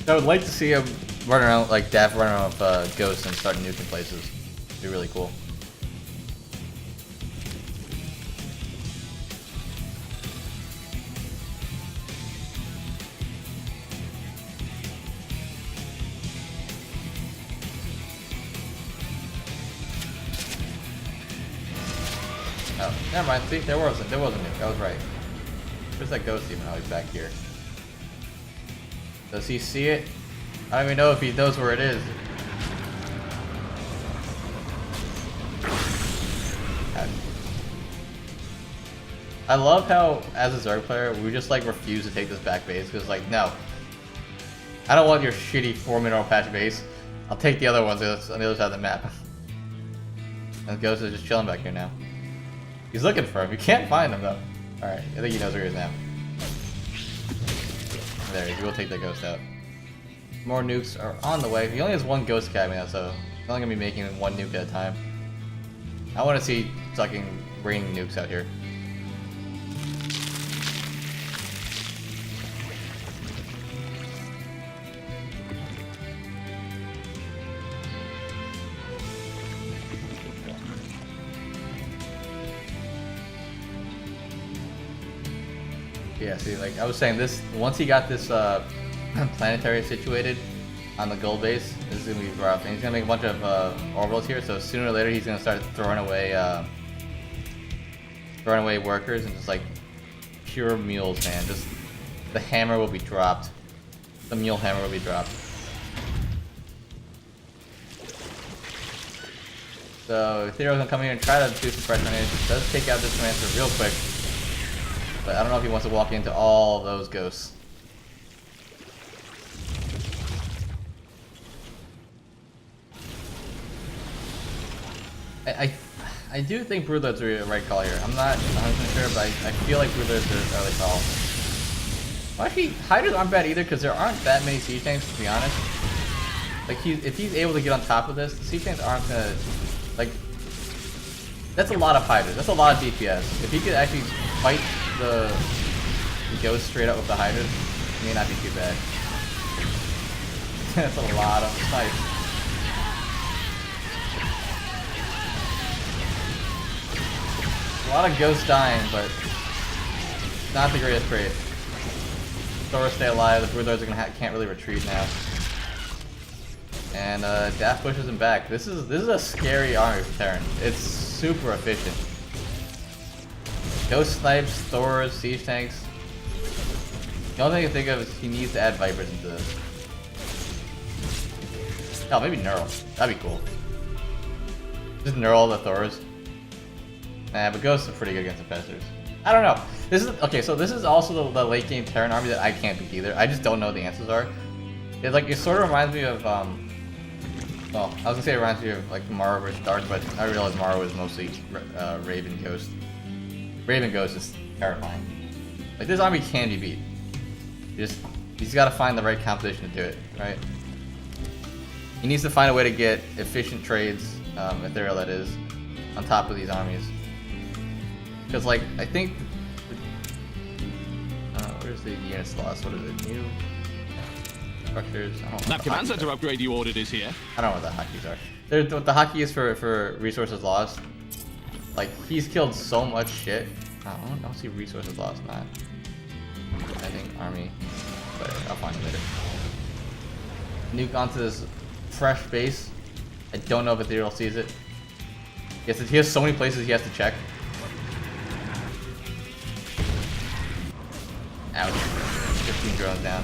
I would like to see him run around like Daff running around with ghosts and start nuking places. It'd be really cool. Oh, never mind. See, there wasn't a nuke. I was right. Where's that ghost even? Oh, he's back here. Does he see it? I don't even know if he knows where it is. I love how, as a Zerg player, we just like refuse to take this back base because, like, no, I don't want your shitty 4-mineral patch base. I'll take the other ones on the other side of the map. And the ghost is just chilling back here now. He's looking for him. You can't find him though. Alright, I think he knows where he is now. There he is. We'll take that ghost out. More nukes are on the way. He only has 1 ghost academy now, so he's only gonna be making 1 nuke at a time. I want to see fucking raining nukes out here. Yeah, see, like I was saying, this once he got this planetary situated on the gold base, this is gonna be rough, and he's gonna make a bunch of orbitals here. So sooner or later, he's gonna start throwing away workers and just like pure mules, man. Just the hammer will be dropped. The mule hammer will be dropped. So Ethereal's gonna come here and try to do some pressure on it. Does take out this commander real quick. But I don't know if he wants to walk into all those ghosts. I do think Broodlords are the right call here. I'm not 100% sure, but I feel like Broodlords are the call. Well, actually, Hydras aren't bad either because there aren't that many siege tanks, to be honest. Like, if he's able to get on top of this, the siege tanks aren't gonna, like, that's a lot of Hydras. That's a lot of DPS. If he could actually fight the ghost straight up with the Hydras, it may not be too bad. That's a lot of snipes. A lot of ghosts dying, but not the greatest trade. Thors stay alive. The Broodlords can't really retreat now. And Daft pushes him back. This is a scary army for Terran. It's super efficient. Ghost snipes, Thors, siege tanks. The only thing I can think of is he needs to add Vipers into this. Oh, maybe Neural. That'd be cool. Just Neural the Thors. Nah, but Ghosts are pretty good against Infestors. I don't know. This is okay. So this is also the late game Terran army that I can't beat either. I just don't know what the answers are. It sort of reminds me of well, I was gonna say it reminds me of like Mara vs Dark, but I realized Mara was mostly Raven Ghost. Raven Ghost is terrifying. Like this army can be beat. He's got to find the right composition to do it, right? He needs to find a way to get efficient trades, Ethereal that is, on top of these armies. Because like I think, where's the units lost? What is it? New. structures. I don't know what That the command hotkeys center are. upgrade you ordered is here. I don't know what the hotkeys are. The hotkey is for resources lost. Like, he's killed so much shit. I don't see resources lost, not. I think army, but I'll find it later. Nuke onto this fresh base. I don't know if Ethereal sees it. He has so many places he has to check. Ouch. 15 drones down.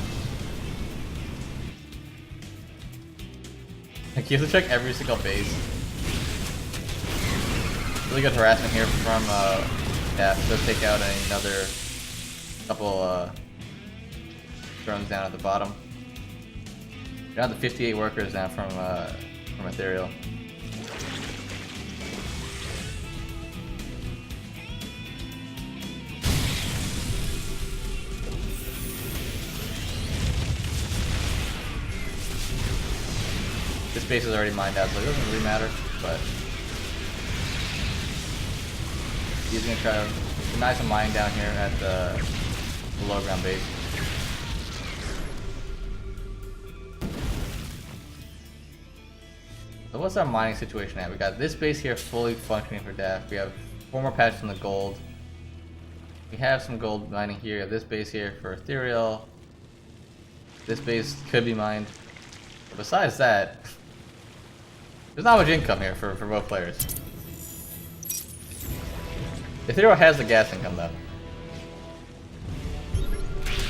Like, he has to check every single base. Really good harassment here from Daft. Does take out another couple drones down at the bottom. Down to 58 workers now from Ethereal. This base is already mined out, so it doesn't really matter, but he's gonna try to deny some mine down here at the below ground base. So what's our mining situation at? We got this base here fully functioning for DAF. We have 4 more patches in the gold. We have some gold mining here. This base here for Ethereal. This base could be mined. But besides that, there's not much income here for both players. Ethereal has the gas income though.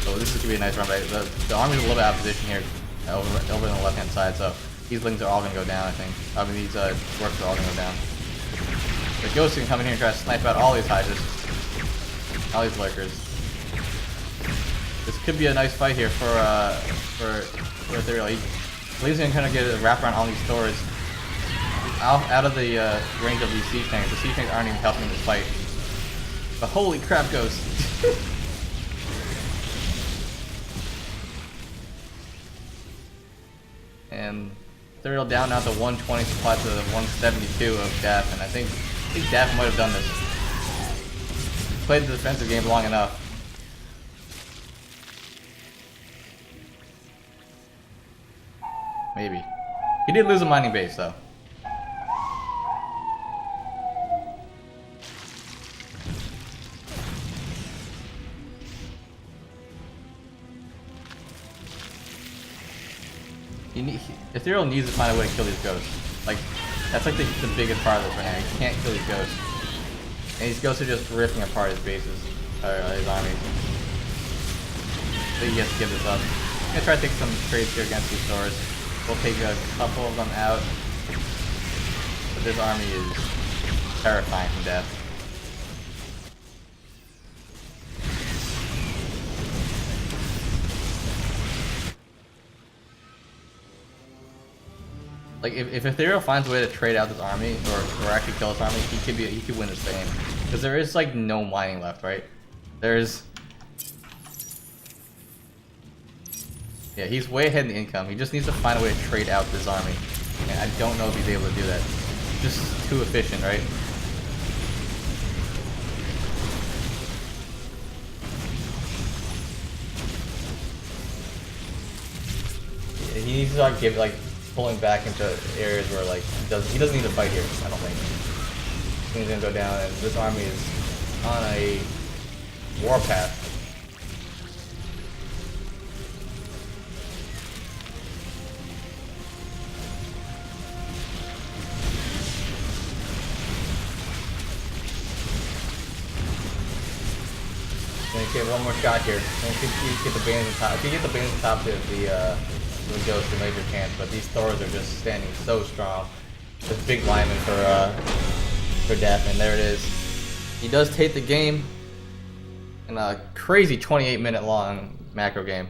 So this is gonna be a nice run, right? The army's a little bit out of position here over on the left hand side, so these lings are all gonna go down, I think. I mean, these works are all gonna go down. The Ghost can come in here and try to snipe out all these Hydras. All these lurkers. This could be a nice fight here for Ethereal. He's gonna kind of get a wrap around all these stores. Out of the range of these siege tanks. The siege tanks aren't even helping in this fight. But holy crap, Ghost! And Ethereal down now to 120 supply to the 172 of Daff, and I think Daff might have done this. Played the defensive game long enough. Maybe. He did lose a mining base though. Ethereal needs to find a way to kill these ghosts. Like, that's like the biggest part of this right now. He can't kill these ghosts. And these ghosts are just ripping apart his bases, or his armies. So he has to give this up. I'm gonna try to take some trades here against these stores. We'll take a couple of them out. But this army is terrifying from death. Like, if Ethereal finds a way to trade out this army, or actually kill this army, he could win this game. Because there is like no mining left, right? There's... Yeah, he's way ahead in the income. He just needs to find a way to trade out this army. And I don't know if he's able to do that. Just too efficient, right? Yeah, he needs to start pulling back into areas where like he doesn't need to fight here. I don't think. He's gonna go down, and this army is on a warpath. Gonna get one more shot here. And if you get the Banes on top, if you get the Banes on top of the Ghost, a major chance. But these Thors are just standing so strong. This big lineman for death, and there it is. He does take the game in a crazy 28-minute long macro game,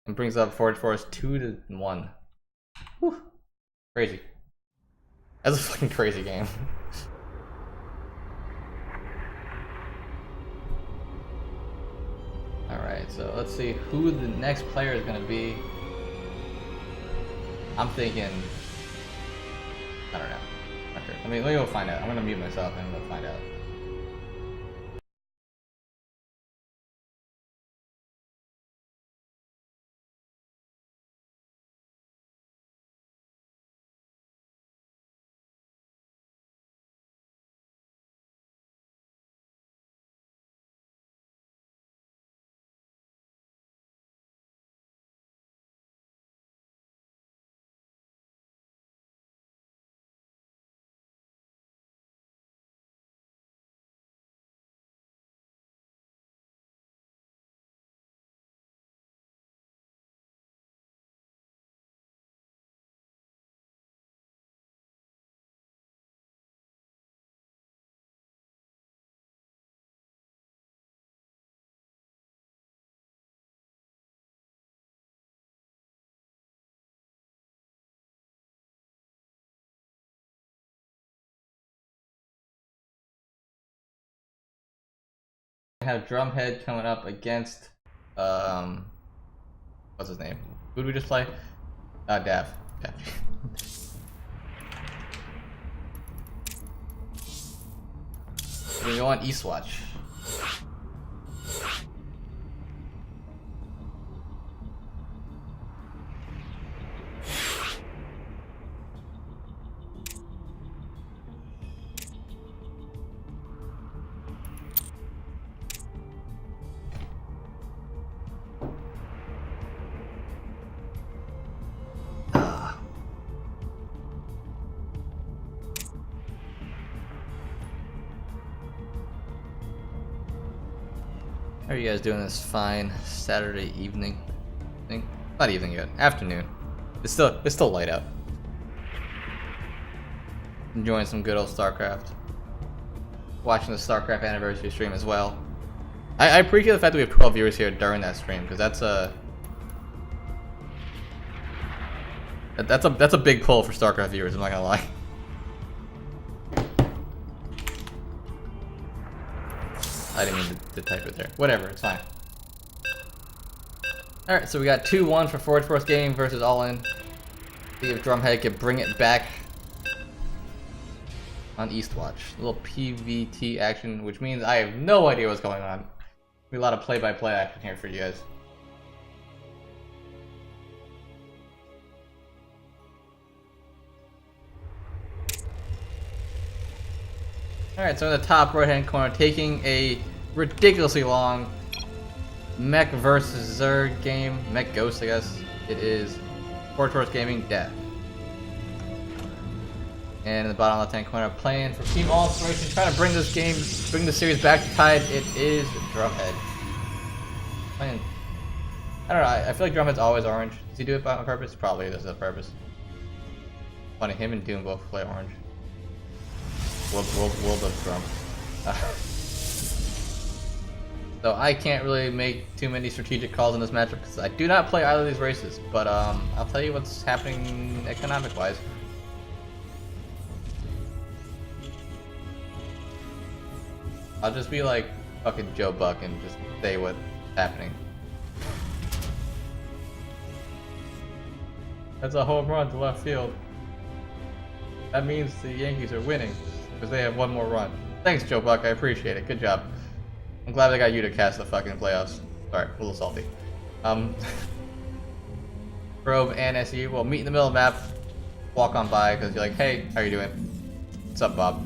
and brings up Forge Force 2-1. Whew. Crazy. That's a fucking crazy game. Alright, so let's see who the next player is going to be. I'm thinking... I don't know. Not sure. Let me go find out. I'm going to mute myself and we'll find out. We have Drumhead coming up against what's his name? Who did we just play? Dav. Yeah. We go on Eastwatch. How are you guys doing this fine Saturday evening? Not evening yet, afternoon. It's still light out. Enjoying some good old StarCraft. Watching the StarCraft anniversary stream as well. I appreciate the fact that we have 12 viewers here during that stream, because that's a big pull for StarCraft viewers. I'm not gonna lie. I didn't mean to type it there. Whatever, it's fine. Alright, so we got 2-1 for Forge Force Gaming versus All In. See if Drumhead can bring it back on Eastwatch. A little PVT action, which means I have no idea what's going on. Be a lot of play-by-play action here for you guys. Alright, so in the top right-hand corner, taking a ridiculously long Mech versus Zerg game. Mech Ghost, I guess. It is Forge Force Gaming Death. And in the bottom left-hand corner, playing for Team All Inspiration, trying to bring this game, bring the series back to tide. It is Drumhead. Playing. I don't know, I feel like Drumhead's always orange. Does he do it on purpose? Probably does it on purpose. Funny, him and Doom both play orange. World of Drum. So I can't really make too many strategic calls in this matchup because I do not play either of these races. But I'll tell you what's happening economic-wise. I'll just be like fucking Joe Buck and just say what's happening. That's a home run to left field. That means the Yankees are winning because they have one more run. Thanks, Joe Buck. I appreciate it. Good job. I'm glad I got you to cast the fucking playoffs. Sorry, a little salty. Probe and SU will meet in the middle of the map. Walk on by because you're like, hey, how you doing? What's up, Bob?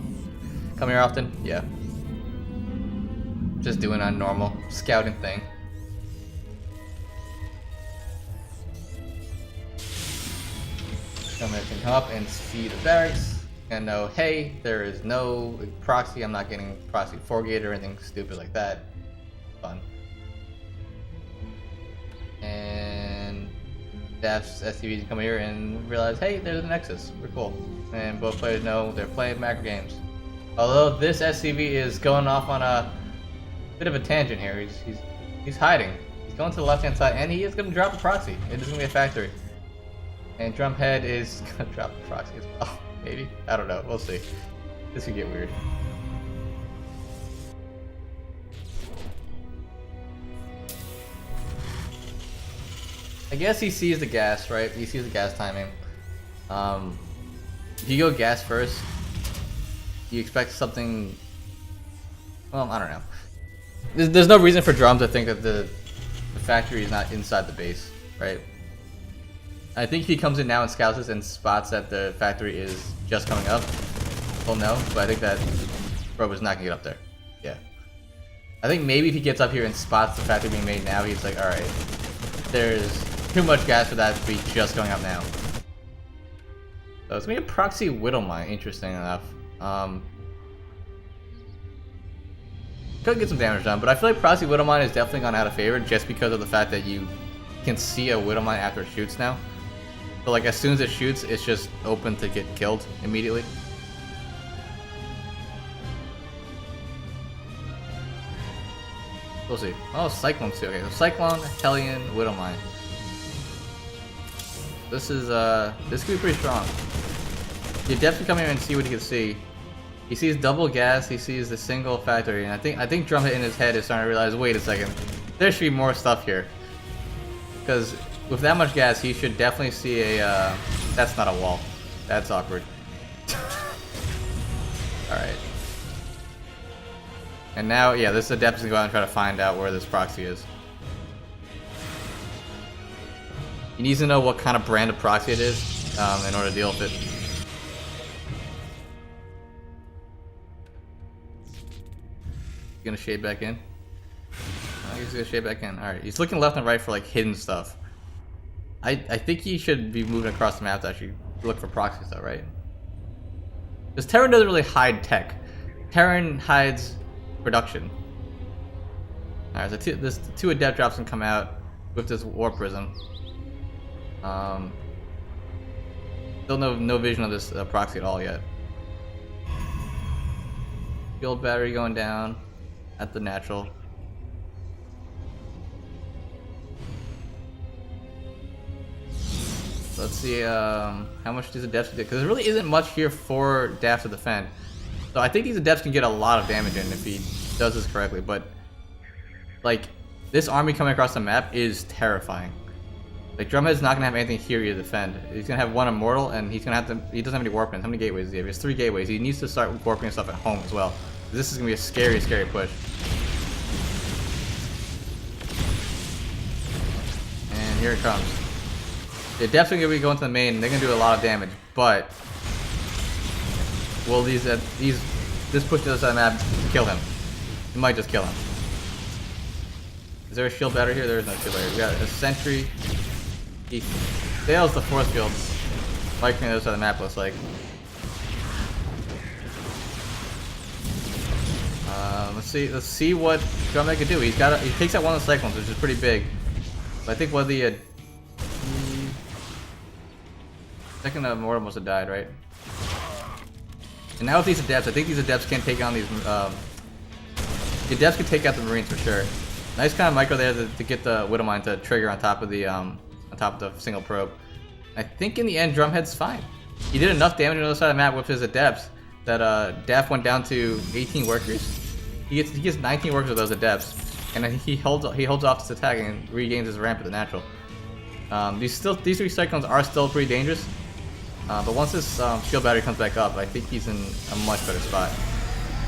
Come here often? Yeah. Just doing a normal scouting thing. Someone can come up and see the barracks and know, hey, there is no proxy. I'm not getting proxy 4-gate or anything stupid like that. Fun. And Daph's SCVs can come here and realize, hey, there's a Nexus. We're cool. And both players know they're playing macro games. Although this SCV is going off on a bit of a tangent here. He's hiding. He's going to the left-hand side, and he is going to drop a proxy. It is going to be a factory. And Drumhead is going to drop a proxy as well. Maybe? I don't know. We'll see. This could get weird. I guess he sees the gas, right? He sees the gas timing. If you go gas first, you expect something... Well, I don't know. There's no reason for Drum to think that the factory is not inside the base, right? I think if he comes in now and scouts this and spots that the factory is just coming up, well, no, but I think that Probe is not gonna get up there. Yeah. I think maybe if he gets up here and spots the factory being made now, he's like, alright, there's too much gas for that to be just going up now. So it's gonna be a proxy Widowmine, interesting enough. Could get some damage done, but I feel like proxy Widowmine is definitely gone out of favor just because of the fact that you can see a Widowmine after it shoots now. So like as soon as it shoots, it's just open to get killed immediately. We'll see. Oh, Cyclone too. Okay, so Cyclone, Hellion, Widowmine. This is this could be pretty strong. You definitely come here and see what you can see. He sees double gas, he sees the single factory, and I think Drumhead in his head is starting to realize, wait a second, there should be more stuff here. Because with that much gas, he should definitely see a, that's not a wall. That's awkward. Alright. And now, yeah, this Adept's gonna go out and try to find out where this proxy is. He needs to know what kind of brand of proxy it is in order to deal with it. Gonna shade back in? He's gonna shade back in. Alright, he's looking left and right for like hidden stuff. I think he should be moving across the map to actually look for proxies though, right? Because Terran doesn't really hide tech. Terran hides production. Alright, so this two Adept drops can come out with this Warp Prism. Still no vision of this proxy at all yet. Field battery going down at the natural. Let's see how much these Adepts can do, because there really isn't much here for Daft to defend. So I think these Adepts can get a lot of damage in if he does this correctly, but like this army coming across the map is terrifying. Like Drumhead's not gonna have anything here to defend. He's gonna have one Immortal, and he's gonna have to. He doesn't have any warpins. How many gateways does he have? He has 3 gateways. He needs to start warping stuff at home as well. This is gonna be a scary, scary push. And here it comes. They're definitely gonna be going to the main. They're gonna do a lot of damage, but will this push to the other side of the map kill him? It might just kill him. Is there a shield battery here? There is no shield battery. We got a sentry. He fails the force field. Like the other side of the map looks like. Let's see what Drumhead can do. He takes out one of the cyclones, which is pretty big. But I think one of the second Immortal must have died, right? And now with these Adepts, I think these Adepts can take on these. The Adepts can take out the Marines for sure. Nice kind of micro there to get the Widowmine to trigger on top of the single probe. I think in the end, Drumhead's fine. He did enough damage on the other side of the map with his Adepts that Daft went down to 18 workers. He gets 19 workers with those Adepts, and then he holds off this attack and regains his ramp at the natural. These 3 cyclones are still pretty dangerous, but once this shield battery comes back up, I think he's in a much better spot.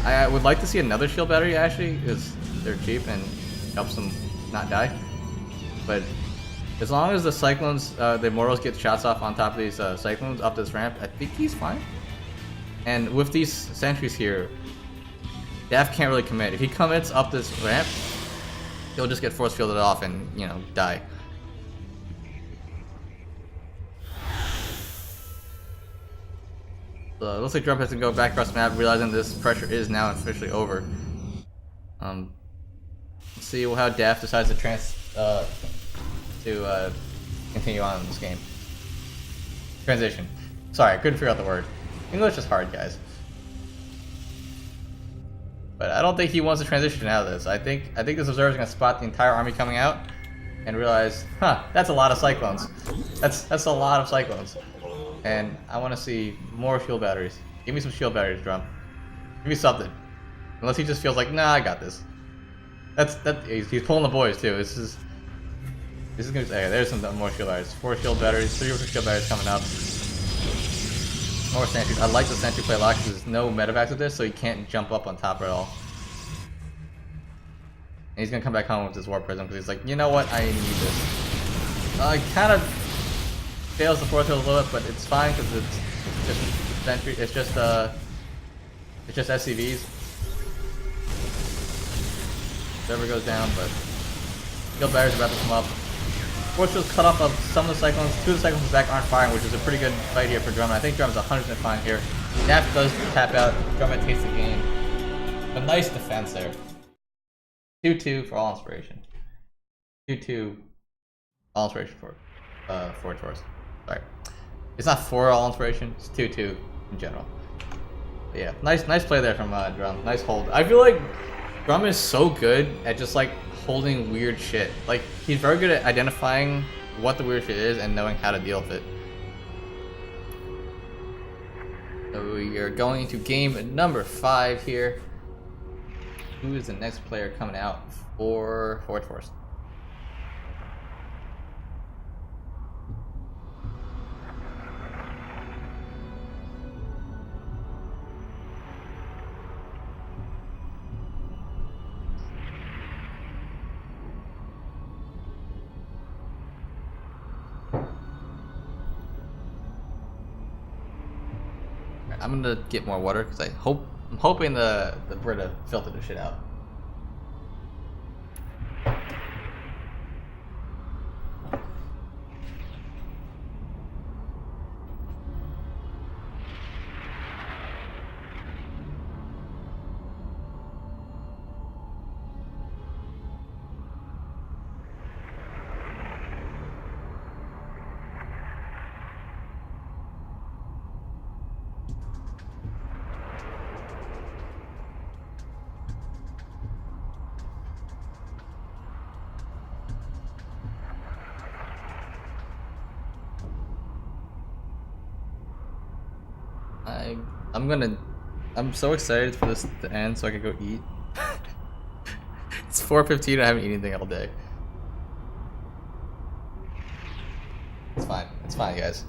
I would like to see another shield battery actually, because they're cheap and helps them not die. But as long as the cyclones, the Immortals get shots off on top of these cyclones up this ramp, I think he's fine. And with these sentries here, Daft can't really commit. If he commits up this ramp, he'll just get force fielded off and, you know, die. So it looks like Drumhead has to go back across the map, realizing this pressure is now officially over. Let's see how Daft decides to continue on in this game. Transition. Sorry, I couldn't figure out the word. English is hard, guys. But I don't think he wants to transition out of this. I think this observer is gonna spot the entire army coming out and realize, huh, that's a lot of cyclones. That's a lot of cyclones. And I want to see more shield batteries. Give me some shield batteries, Drum. Give me something. Unless he just feels like, nah, I got this. He's pulling the boys too. This is gonna be, okay, there's some more shield batteries. 4 shield batteries, 3 shield batteries coming up. More sentries. I like the sentry play a lot because there's no medevacs with this, so he can't jump up on top at all. And he's gonna come back home with this Warp Prism because he's like, you know what, I need this. He kind of fails the force field a little bit, but it's fine because it's just sentry. It's just SCVs. Server goes down, but shield batteries are about to come up. Force field's cut off of some of the cyclones. 2 of the cyclones back aren't firing, which is a pretty good fight here for Drummond. I think Drummond's 100% fine here. Daft does tap out. Drummond takes the game. A nice defense there. 2-2 for all inspiration. 2-2 all inspiration for Forge Force. Sorry. It's not for all inspiration, it's 2-2 in general. But yeah, nice play there from Drum. Nice hold. I feel like Drum is so good at just like holding weird shit. Like, he's very good at identifying what the weird shit is and knowing how to deal with it. So we are going into game number 5 here. Who is the next player coming out for Forward Force? I'm gonna get more water because I'm hoping the Brita filtered the shit out. I'm so excited for this to end so I can go eat. It's 4:15. I haven't eaten anything all day. It's fine, guys.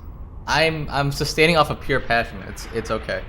I'm sustaining off of pure passion. It's okay.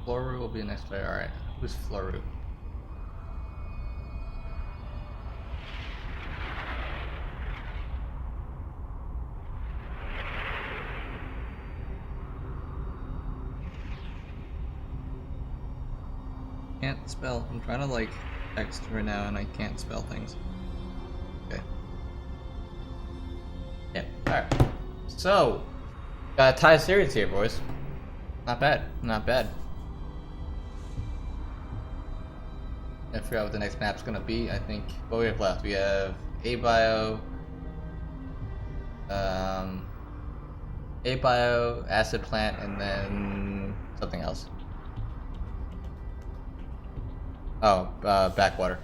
Floru will be the next player. Alright. Who's Floru? Can't spell. I'm trying to like text right now and I can't spell things. Okay. Yeah. Alright. So, got a tie series here, boys. Not bad. Not bad. I forgot what the next map's gonna be. I think what we have left. We have A-Bio, A-Bio, Acid Plant, and then something else. Oh, Backwater.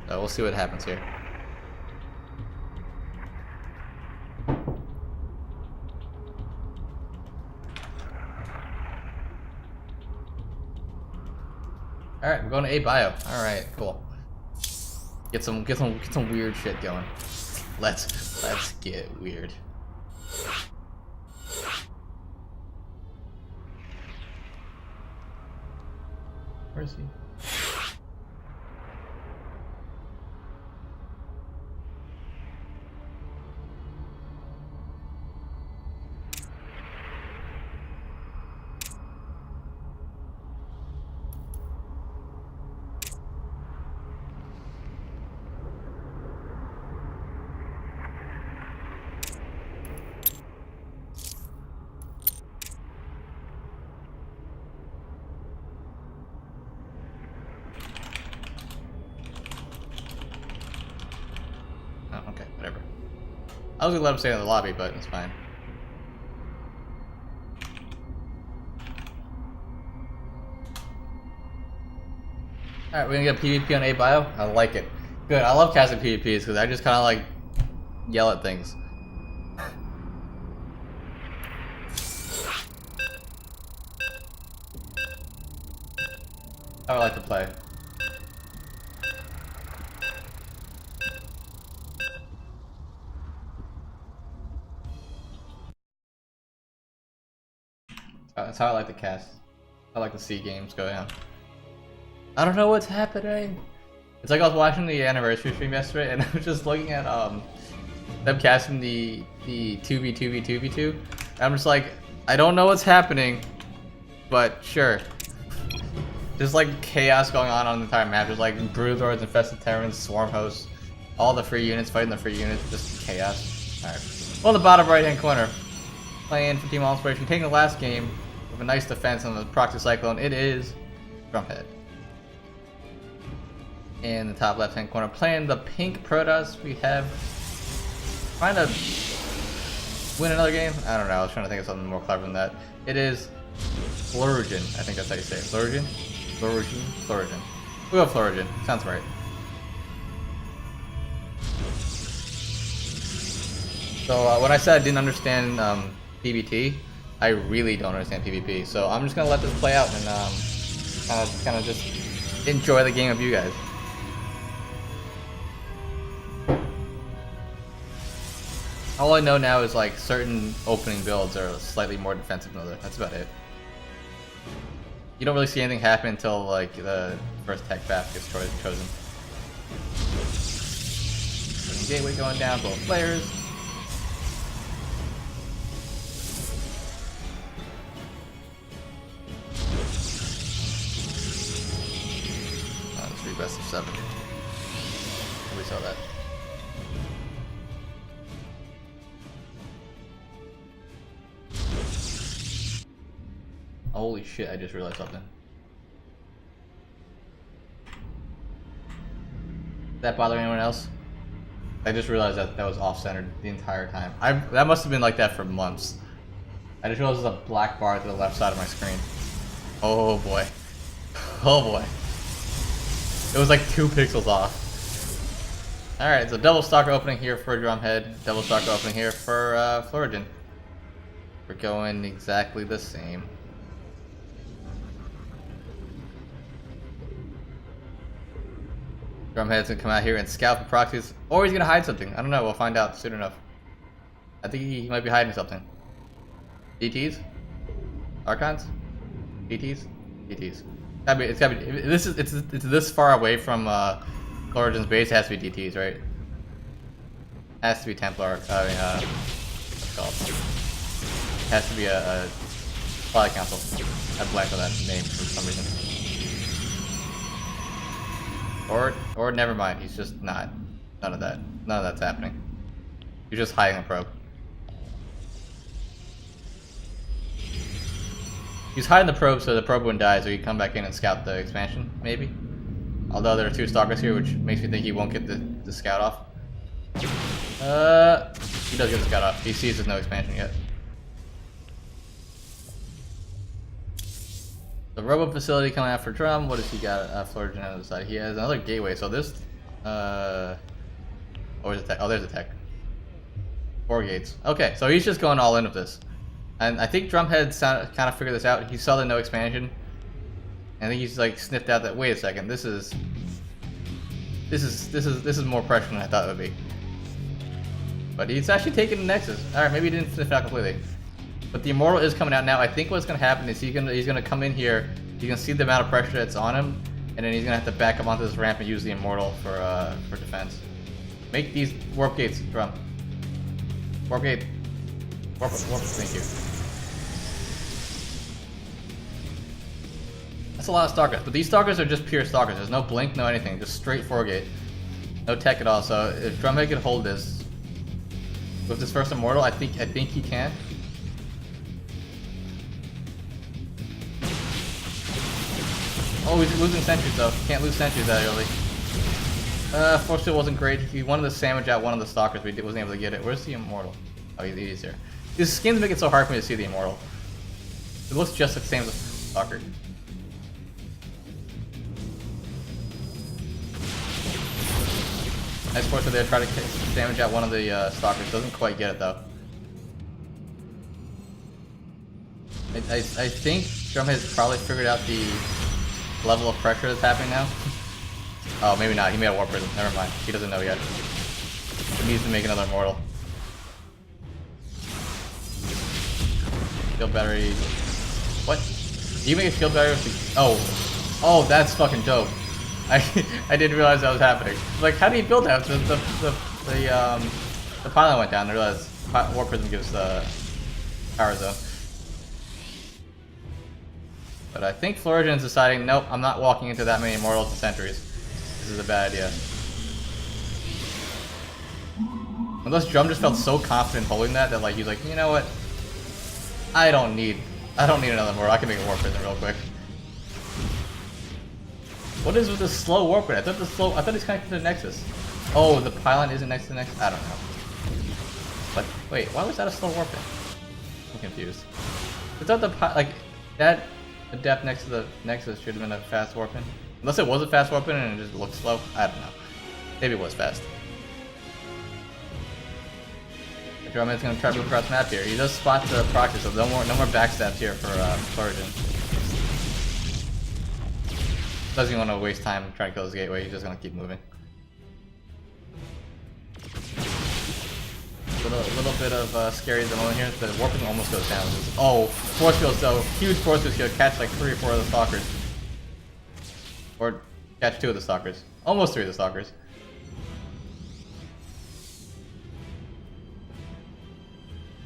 So we'll see what happens here. All right, we're going to A-Bio. All right, cool. Get some weird shit going. Let's get weird. Where is he? Oh, okay, whatever. I was gonna let him stay in the lobby, but it's fine. Alright, we're gonna get PvP on A-Bio. I like it. Good, I love casting PvPs because I just kind of like yell at things. How I like to play. That's how I like to cast. I like to see games go down. I don't know what's happening. It's like I was watching the anniversary stream yesterday, and I was just looking at them casting the 2v2v2v2. And I'm just like, I don't know what's happening, but sure. There's like chaos going on the entire map. There's like Broodlords, Infested Terrans, Swarm Hosts, all the free units fighting the free units, just chaos. Alright. Well, the bottom right hand corner, playing for Team All Inspiration, taking the last game with a nice defense on the Proxy Cyclone. It is Drumhead. In the top left hand corner, playing the pink Protoss, we have trying to win another game. I don't know. I was trying to think of something more clever than that. It is Florigen. I think that's how you say it. Florigen? Florigen. We'll go Florigen. Sounds right. So when I said I didn't understand PvT, I really don't understand PvP. So I'm just gonna let this play out and kind of just enjoy the game of you guys. All I know now is like certain opening builds are slightly more defensive than others. That's about it. You don't really see anything happen until like the first tech path gets chosen. Gateway going down, both players. It's best of 7. We saw that. Holy shit, I just realized something. Did that bother anyone else? I just realized that was off-centered the entire time. That must have been like that for months. I just realized there's a black bar to the left side of my screen. Oh boy. Oh boy. It was like 2 pixels off. Alright, so double stalker opening here for Drumhead. Double stalker opening here for Florigen. We're going exactly the same. Drumhead's gonna come out here and scout for proxies, or he's gonna hide something. I don't know. We'll find out soon enough. I think he might be hiding something. DTs, Archons, DTs, DTs. It's gotta be. It's this far away from Florigen's base. It has to be DTs, right? Has to be Templar. I mean, what's it called? It has to be a Fly Council. I blanked on that name for some reason. Or never mind, he's just not. None of that. None of that's happening. He's just hiding a probe. He's hiding the probe so the probe wouldn't die, so he can come back in and scout the expansion, maybe? Although there are 2 stalkers here, which makes me think he won't get the scout off. He does get the scout off. He sees there's no expansion yet. The Robo Facility coming out for Drum. What does he got? Florigen on the other side. He has another gateway. So this, or is it tech? Oh, there's a tech. 4 gates. Okay, so he's just going all in with this, and I think Drumhead kind of figured this out. He saw the no expansion, and I think he's like sniffed out that. Wait a second. This is more pressure than I thought it would be. But he's actually taking the Nexus. All right, maybe he didn't sniff it out completely. But the Immortal is coming out now. I think what's going to happen is he's gonna come in here. He's gonna see the amount of pressure that's on him, and then he's gonna have to back up onto this ramp and use the Immortal for defense. Make these warp gates, Drum. Warp gate. Warp. Thank you. That's a lot of stalkers, but these stalkers are just pure stalkers. There's no blink, no anything. Just straight 4 gate. No tech at all. So if Drumhead can hold this with this first Immortal, I think he can. Oh, he's losing sentries though. Can't lose sentries that early. Fortunately, it wasn't great. He wanted to sandwich out one of the stalkers, but he wasn't able to get it. Where's the Immortal? Oh, he's here. These skins make it so hard for me to see the Immortal. It looks just the same as a stalker. Nice force there, try to sandwich out one of the stalkers. Doesn't quite get it though. I think Drum has probably figured out the level of pressure that's happening now. Oh, maybe not. He made a Warp Prism. Never mind. He doesn't know yet. He needs to make another Immortal. Shield battery. What? Do you make a shield battery with the... Oh. Oh, that's fucking dope. I I didn't realize that was happening. Like, how do you build that? The pylon went down. I realized War Prism gives the power zone. But I think Florian's deciding, nope, I'm not walking into that many Immortals and Sentries. This is a bad idea. Unless Drum just felt so confident holding that like he's like, you know what? I don't need another Immortal. I can make a War Prism real quick. What is with this slow warp grid? I thought he's connected to the Nexus. Oh, the pylon isn't next to the Nexus? I don't know. But wait, why was that a slow warp grid? I'm confused. I thought that adept next to the Nexus should have been a fast warping. Unless it was a fast warping and it just looked slow. I don't know. Maybe it was fast. Drummond's gonna try to move across the map here. He does spot the proxy, so no more backstabs here for Florian. Doesn't want to waste time trying to kill his gateway, he's just gonna keep moving. A little bit of scary at the moment here. The warping almost goes down. Oh, force field, so huge force field here. Catch like 3 or 4 of the stalkers. Or catch 2 of the stalkers. Almost 3 of the stalkers.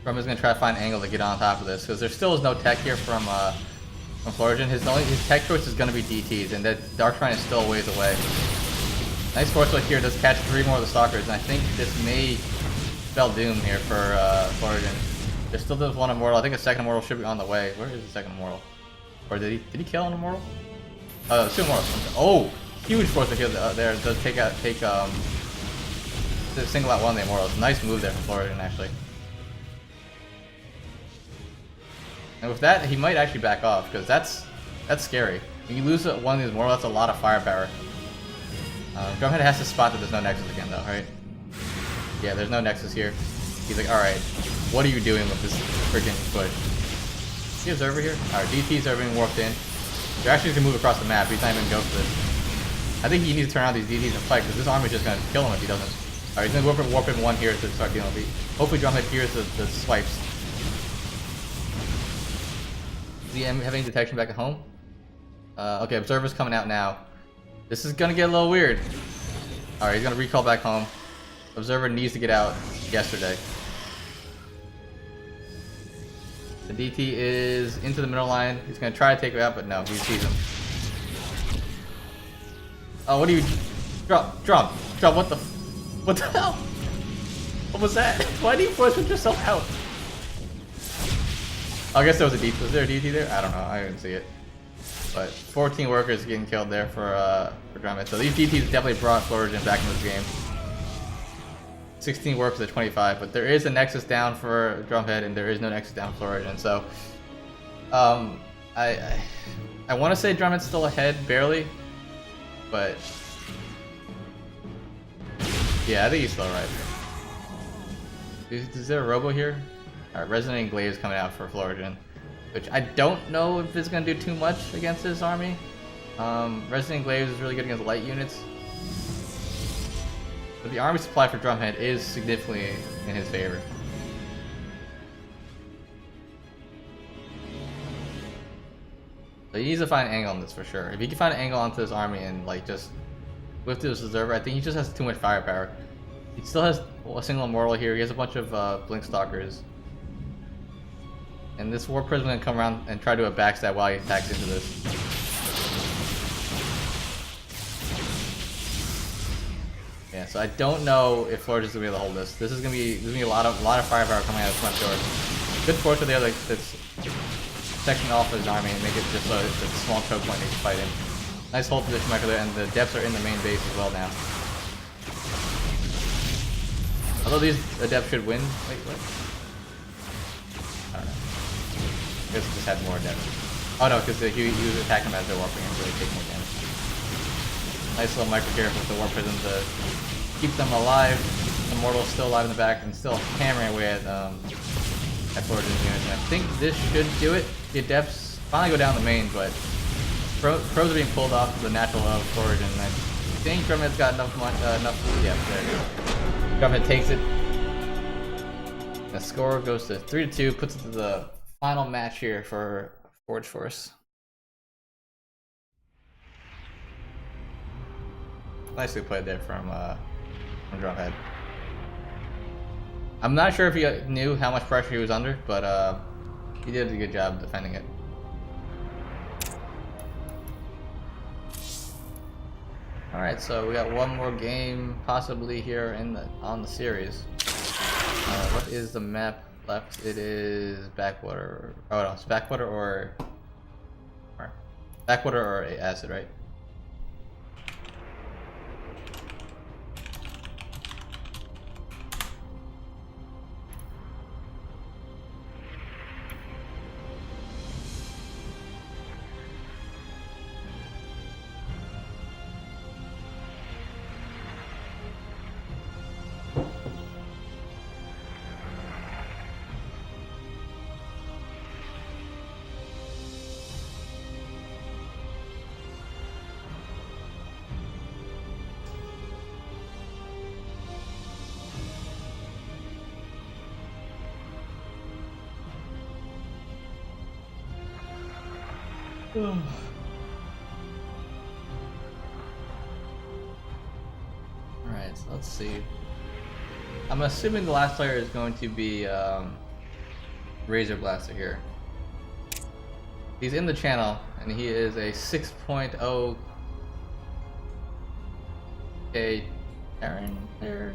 Drum is gonna try to find an angle to get on top of this because there still is no tech here from Florian. His tech choice is gonna be DTs, and that Dark Shrine is still a ways away. Nice force field here, does catch 3 more of the stalkers, and I think this may spell doom here for Florian. There's still this one Immortal. I think a second Immortal should be on the way. Where is the second Immortal? Or did he kill an Immortal? 2 Immortals. Oh, huge force field there. Does single out one of the Immortals. Nice move there from Florian actually. And with that, he might actually back off, because that's scary. When you lose one of these Immortals, that's a lot of firepower. Drumhead has to spot that there's no Nexus again, though, right? Yeah, there's no Nexus here. He's like, alright, what are you doing with this freaking push? Is he Observer here? Alright, DTs are being warped in. They're actually going to move across the map. He's not even going to go for this. I think he needs to turn out these DTs and fight, because this army is just going to kill him if he doesn't. Alright, he's going to warp in 1 here to start dealing with it. Hopefully Drumhead hears the swipes. Is he having detection back at home? Okay, Observer's coming out now. This is gonna get a little weird. Alright, he's gonna recall back home. Observer needs to get out yesterday. The DT is into the middle line. He's gonna try to take it out, but no, he sees him. Oh, what do you... Drum, what the hell? What was that? Why do you force yourself out? I guess there was a DT. Was there a DT there? I don't know. I didn't see it. But 14 workers getting killed there for Drummond. So these DTs definitely brought Florian back into the game. 16 workers at 25, but there is a Nexus down for Drumhead, and there is no Nexus down for Florian. So, I want to say Drumhead's still ahead, barely, but yeah, I think he's still right. Is there a Robo here? Alright, Resonating Glaive is coming out for Florian, which I don't know if it's going to do too much against this army. Resonating Glaive is really good against light units. But the army supply for Drumhead is significantly in his favor. So he needs to find an angle on this for sure. If he can find an angle onto this army and like just whip this Observer, I think he just has too much firepower. He still has a single Immortal here. He has a bunch of Blink Stalkers. And this War Prism is going to come around and try to do a backstab while he attacks into this. Yeah, so I don't know if Florian is going to be able to hold this. This is going to be a lot of firepower coming out of the front door. Good force there that's sectioning off his army and make it just a small choke point they can fight in. Nice hold position back there, and the depths are in the main base as well now. Although these adepts should win. Wait, what? I don't know. I guess it just had more adepts. Oh no, because he was attacking them as they're warping and really taking more damage. Nice little micro here with the War Prism to keep them alive. The Mortal's still alive in the back and still hammering away at Florian's units. And I think this should do it. The adepts finally go down the main, but pros are being pulled off the natural of Florian. And I think Drumhead's got enough. Yeah, there it is. Drumhead takes it. The score goes to 3-2, puts it to the final match here for Forge Force. Nicely played there from Drumhead. I'm not sure if he knew how much pressure he was under, but he did a good job defending it. Alright, so we got one more game possibly here on the series. What is the map left? It is Backwater. Oh no, it's Backwater or Backwater or Acid, right? Alright, so let's see. I'm assuming the last player is going to be Razor Blaster here. He's in the channel, and he is a 6.0 K Terran player.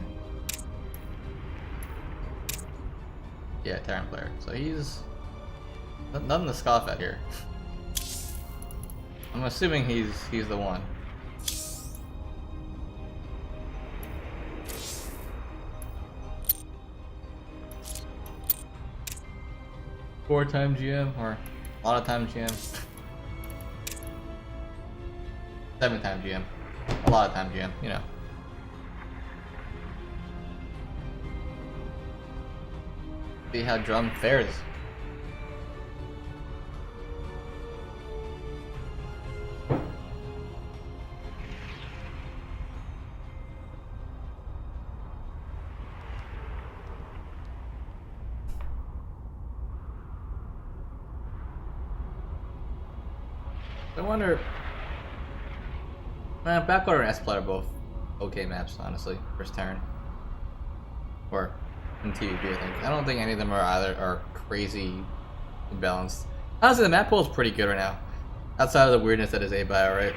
Yeah, Terran player. So he's nothing to scoff at here. I'm assuming he's the one. Four-time GM or a lot of time GM. 7-time GM. A lot of time GM, you know. See how Drum fares. I wonder. Man, Backwater and S-Plat are both okay maps, honestly, versus Terran. Or in TVP, I think. I don't think any of them are crazy imbalanced. Honestly, the map pool is pretty good right now. Outside of the weirdness that is A-Bio, right?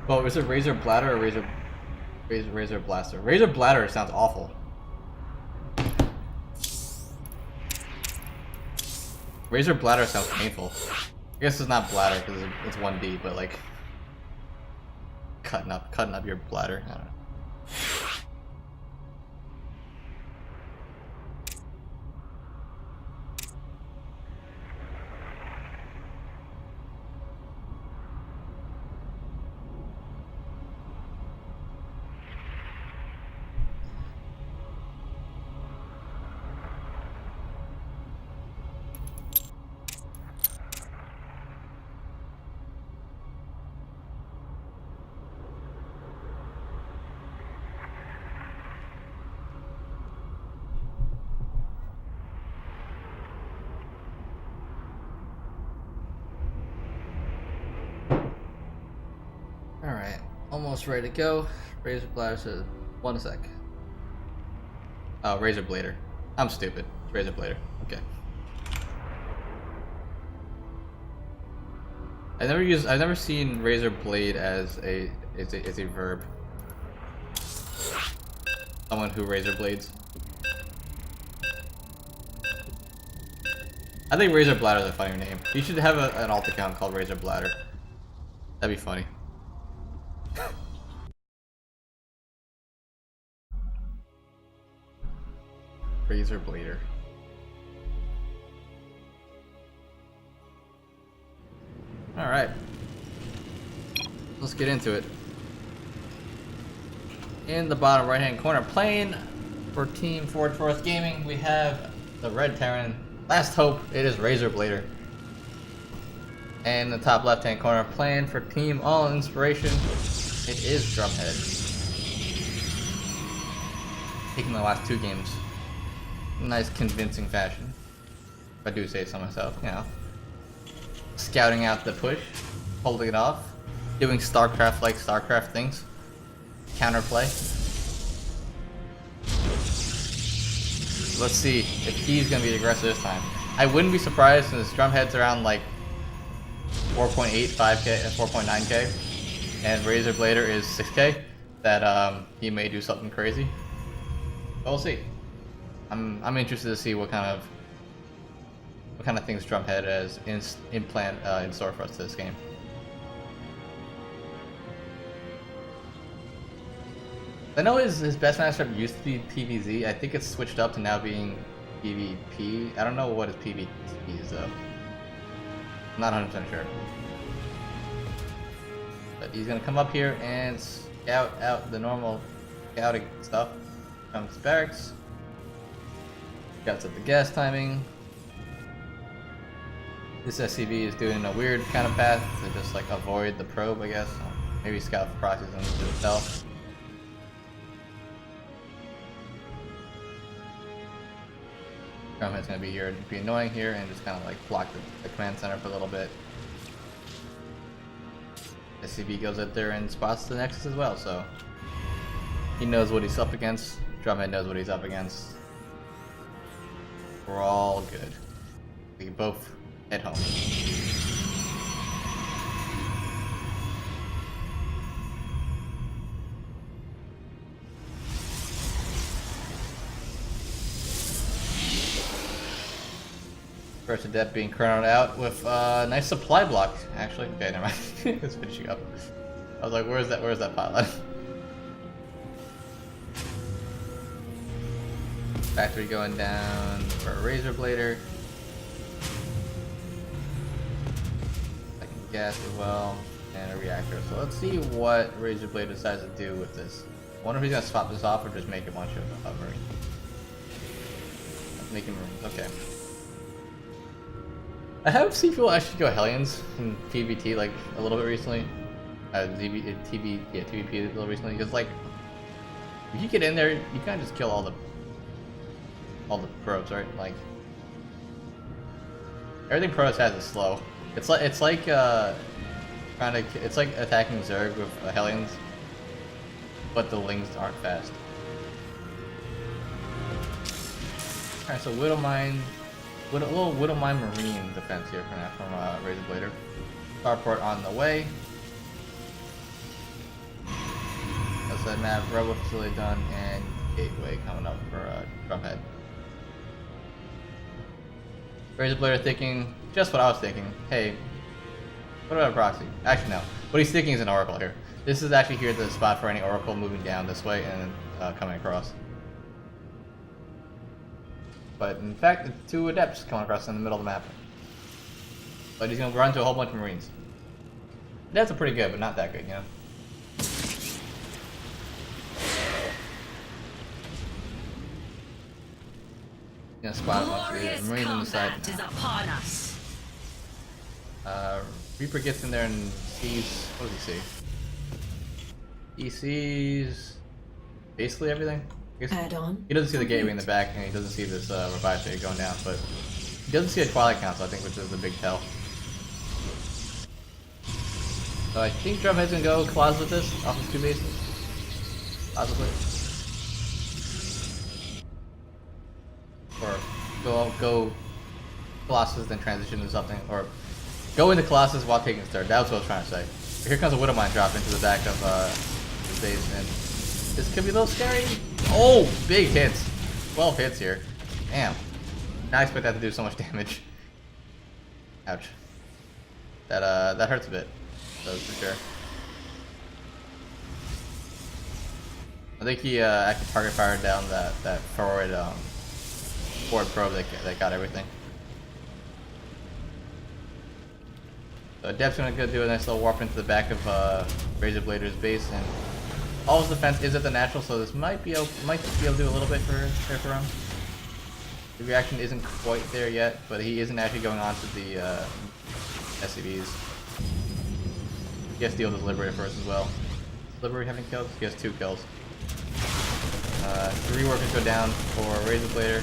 Oh, is it Razor Bladder or Razor Blaster? Razor Bladder sounds awful. Razor Bladder sounds painful. I guess it's not bladder because it's 1D, but like cutting up your bladder. I don't know. Alright, almost ready to go. Razor Blader says, 1 sec. Oh, Razor Blader. I'm stupid. It's Razor Blader. Okay. I've never seen Razor Blade as a verb. Someone who Razor Blades. I think Razor Bladder is a funnier name. You should have an alt account called Razor Bladder. That'd be funny. Razor Blader. Alright. Let's get into it. In the bottom right hand corner, playing for Team Forge Forest Gaming, we have the Red Terran. Last hope, it is Razor Blader. And in the top left hand corner, playing for Team All Inspiration, It is Drumhead. Taking the last 2 games. Nice convincing fashion. If I do say so myself, you know. Scouting out the push, holding it off, doing StarCraft-like StarCraft things. Counterplay. Let's see if he's gonna be aggressive this time. I wouldn't be surprised since Drumhead's around like 4.8, 5k, 4.9k, and Razor Blader is 6k, that he may do something crazy. But we'll see. I'm interested to see what kind of things Drumhead has in store for us this game. I know his best matchup used to be PvZ. I think it's switched up to now being PvP. I don't know what his PvP is though. I'm not 100% sure. But he's gonna come up here and scout out the normal scouting stuff. Comes barracks. Scouts at the gas timing. This SCV is doing a weird kind of path to just like avoid the probe, I guess. Maybe scout for proxies into itself. Drumhead's gonna be here, be annoying here, and just kind of like block the command center for a little bit. SCV goes out there and spots the Nexus as well, so he knows what he's up against. Drumhead knows what he's up against. We're all good. We can both head home. First adept being chronoed out with a nice supply block, actually. Okay, never mind. It's finishing up. I was like, where's that pylon? Factory going down for a Razor Blader. Second gas as well, and a reactor. So let's see what Razor Blader decides to do with this. I wonder if he's gonna swap this off or just make a bunch of Marines. Making Marines, okay. I have seen people actually go Hellions in PvT like a little bit recently. TVP a little recently, because like if you get in there, you kind of just kill all the probes, right? Like everything Protoss has is slow. It's like attacking Zerg with Hellions, but the Lings aren't fast. All right, so Widowmine. A little Widowmine Marine defense here from Razor Blader. Starport on the way. That's that map. Rebel facility done, and Gateway coming up for Drumhead. Razor Blader thinking just what I was thinking. Hey, what about a proxy? Actually, no. What he's thinking is an Oracle here. This is actually here the spot for any Oracle moving down this way and coming across. But in fact, the 2 adepts coming across in the middle of the map. But he's gonna run into a whole bunch of Marines. Adepts are pretty good, but not that good, you know? Gonna spot a bunch of Marines on the side. Is upon us. Reaper gets in there and sees, what does he see? He sees basically everything. Add on. He doesn't see the gateway in the back, and he doesn't see this revive state going down, but he doesn't see a Twilight Council, I think, which is the big tell. So I think Drumhead's gonna go Claws with this, off of 2 bases. Possibly. Or go Colossus, then transition into something, or go into Colossus while taking third. That was what I was trying to say. But here comes a Widowmine drop into the back of the base, and this could be a little scary. Oh, big hits. 12 hits here. Damn. Not expect that to do so much damage. Ouch. That hurts a bit. Does for sure. I think he actually target fired down that forward probe that got everything. So Adept's gonna go do a nice little warp into the back of Razor Blader's base, and all his defense is at the natural, so this might be able to do a little bit for him. The reaction isn't quite there yet, but he isn't actually going on to the SCVs. He has to deal with his Liberator first as well. Liberty having kills? He has 2 kills. 3 workers go down for Razor Blader.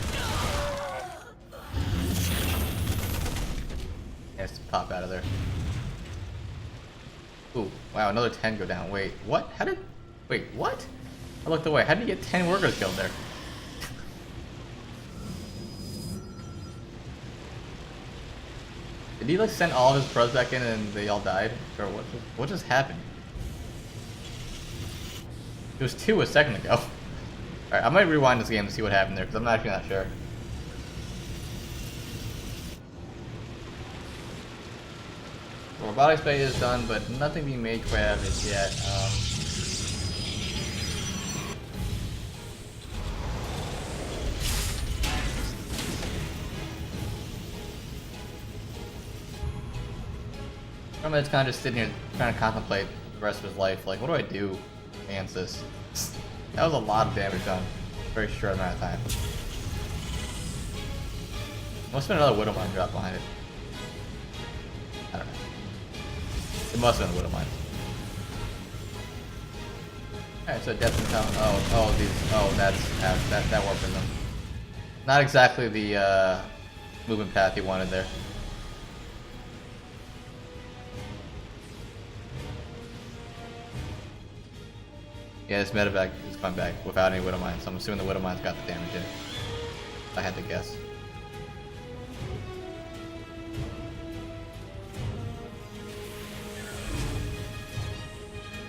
He has to pop out of there. Ooh, wow, another 10 go down. Wait, what? Wait, what? I looked away. How did he get 10 workers killed there? Did he like send all of his pros back in and they all died? Or what just happened? It was 2 a second ago. Alright, I might rewind this game to see what happened there, because I'm actually not sure. Robotics Bay is done, but nothing being made quite out of it yet. Drumhead's kind of just sitting here trying to contemplate the rest of his life. Like, what do I do against this? That was a lot of damage done in a very short amount of time. Must have been another Widow Mine drop behind it. I don't know. It must have been a Widow Mine. Alright, so Death and Talon. That worked for them. Not exactly the movement path he wanted there. Yeah, this medevac is coming back without any Widow Mines, so I'm assuming the Widow Mines got the damage in. I had to guess.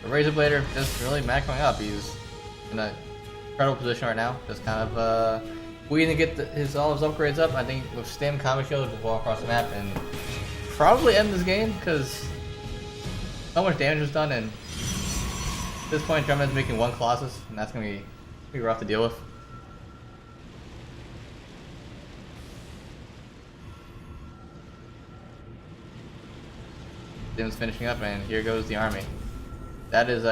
The Razor Blader just really macroing up. He's in an incredible position right now. Just kind of waiting to get all his upgrades up. I think with Stim, Comic Shield, just walk across the map and probably end this game because so much damage was done, and at this point Drumhead's making 1 Colossus, and that's gonna be rough to deal with. Stim's finishing up, and here goes the army. That is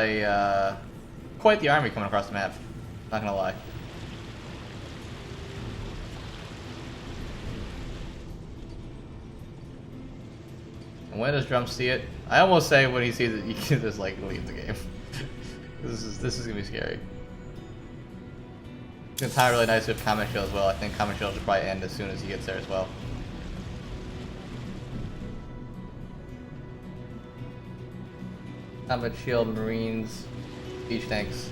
quite the army coming across the map. Not gonna lie. And when does Drum see it? I almost say when he sees it, you can just like leave the game. This is gonna be scary. It's gonna tie really nice with Comic Shield as well. I think Comic Shield should probably end as soon as he gets there as well. Comet Shield, Marines, Beach Tanks.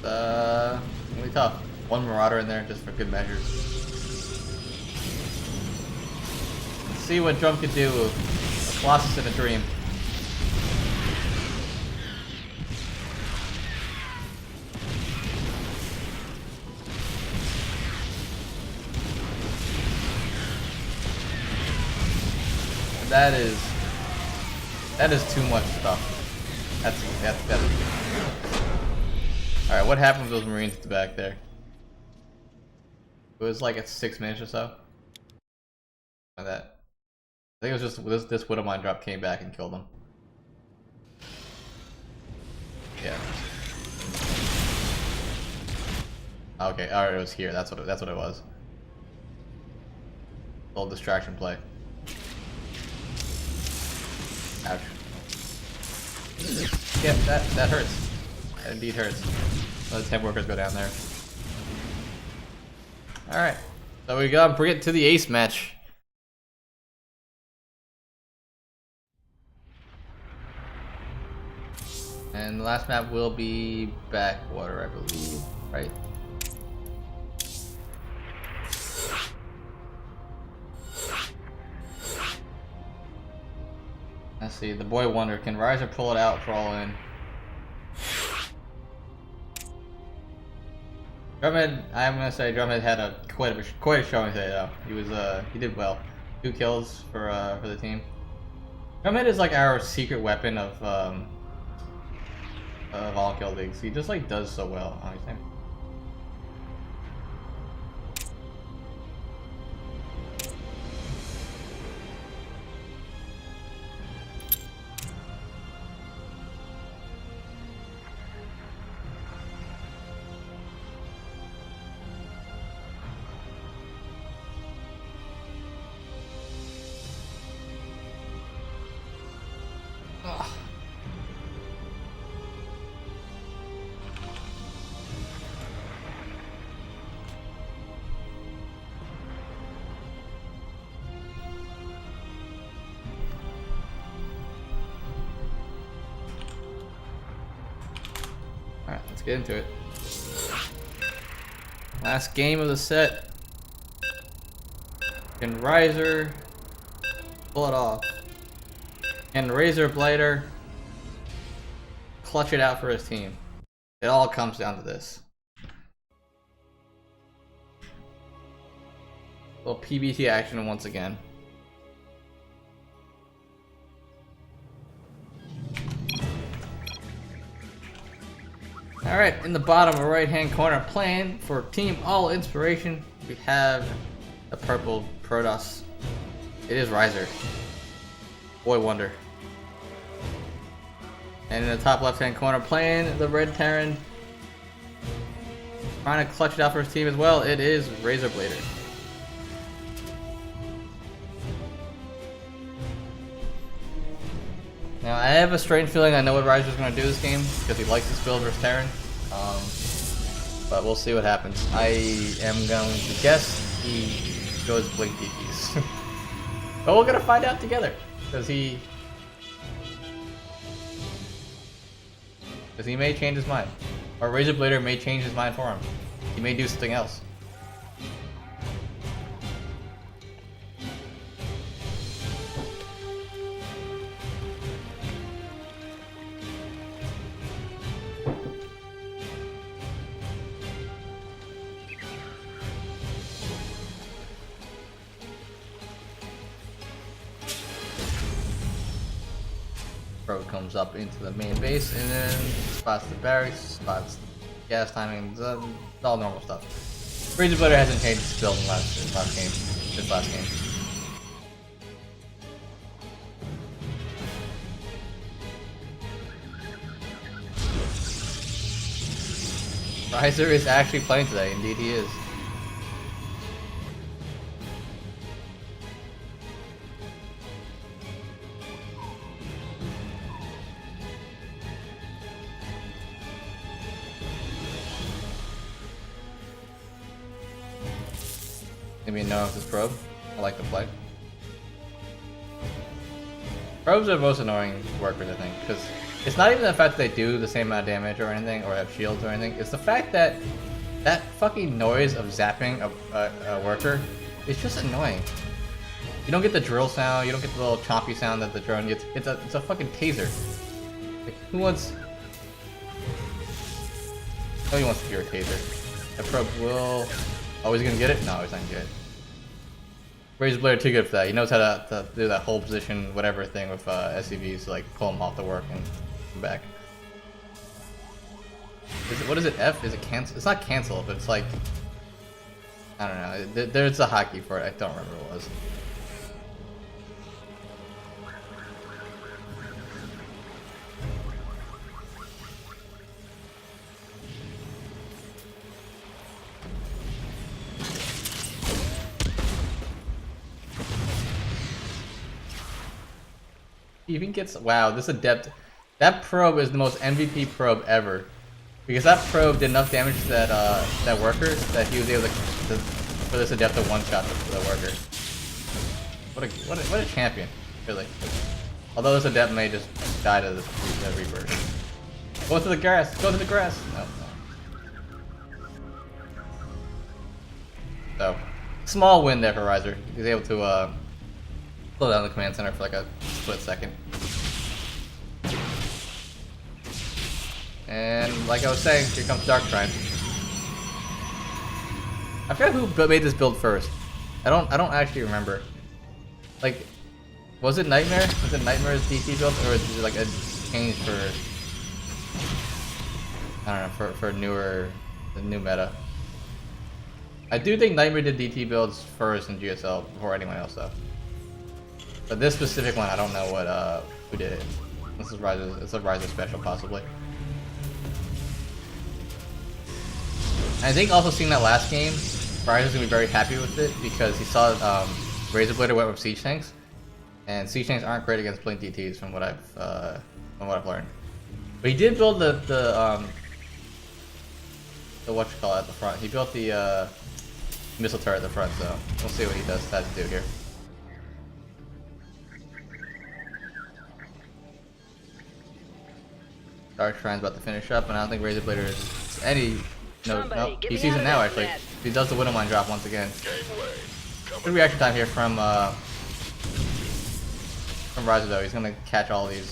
Gonna be tough. 1 Marauder in there just for good measure. Let's see what Drum can do. A Colossus in a dream. That is too much stuff. That's Alright, what happened with those Marines at the back there? It was like at 6 minutes or so. Like that. I think it was just this Widow Mine drop came back and killed them. Yeah. Okay, alright, it was here. That's what it was. Little distraction play. Ouch. Yeah, that hurts. That indeed hurts. Those 10 workers go down there. Alright. So we got bring it to the ace match. And the last map will be Backwater, I believe. Right? Let's see, the Boy Wonder. Can Riser pull it out for all in? Drumhead, I'm gonna say Drumhead had quite a showing today though. He did well. 2 kills for the team. Drumhead is like our secret weapon of all kill leagues. He just like does so well on his team. get into it. Last game of the set. Can Riser pull it off? Can Razor Blader clutch it out for his team? It all comes down to this. Little PBT action once again. Alright, in the bottom right hand corner, playing for Team All Inspiration, we have the purple Protoss. It is Riser. Boy Wonder. And in the top left hand corner, playing the red Terran, trying to clutch it out for his team as well, it is Razor Blader. Now, I have a strange feeling I know what Riser's going to do this game, because he likes this build versus Terran. But we'll see what happens. I am going to guess he goes Blink DPs. But we're going to find out together, because he may change his mind. Or Razor Blader may change his mind for him. He may do something else. Probe comes up into the main base and then spots the barracks, spots the gas timing, all normal stuff. Razor Blader hasn't changed his build in this last game. Riser is actually playing today, indeed he is. Maybe no of this probe. I like the play. Probes are the most annoying workers, I think, because it's not even the fact that they do the same amount of damage or anything, or have shields or anything. It's the fact that that fucking noise of zapping a worker is just annoying. You don't get the drill sound, you don't get the little choppy sound that the drone gets. It's a fucking taser. Like, who wants... Nobody wants to hear a taser. That probe will... Oh, he's gonna get it? No, he's not gonna get it. Razor Blader too good for that. He knows how to do that whole position, whatever thing with SCVs, like pull him off the work and come back. What is it? F? Is it cancel? It's not cancel, but it's like... I don't know. There's a hotkey for it. I don't remember what it was. He even gets... Wow, this Adept... That probe is the most MVP probe ever. Because that probe did enough damage to that worker that he was able to for this Adept to one-shot the worker. What a champion, really. Although this Adept may just die to the Reaper. Go to the grass! Go to the grass! No. So, small win there for Riser. He's able to slow down the command center for like a split second. And like I was saying, here comes Dark Shrine. I forgot who made this build first. I don't actually remember. Like, was it Nightmare? Was it Nightmare's DT build, or is it like a change for... I don't know, for the new meta? I do think Nightmare did DT builds first in GSL before anyone else though. But this specific one, I don't know what who did it. This is Riser. It's a Riser special, possibly. And I think also seeing that last game, Riser's gonna be very happy with it because he saw Razor Blader went with siege tanks, and siege tanks aren't great against blink DTs from what I've learned. But he did build the what you call it at the front. He built the missile turret at the front, so we'll see what he decides to do here. Dark Shrine's about to finish up, and I don't think Razor Blader is any. No, he sees it now actually. He does the Widowmine drop once again. Good reaction time here from Razor though. He's gonna catch all these.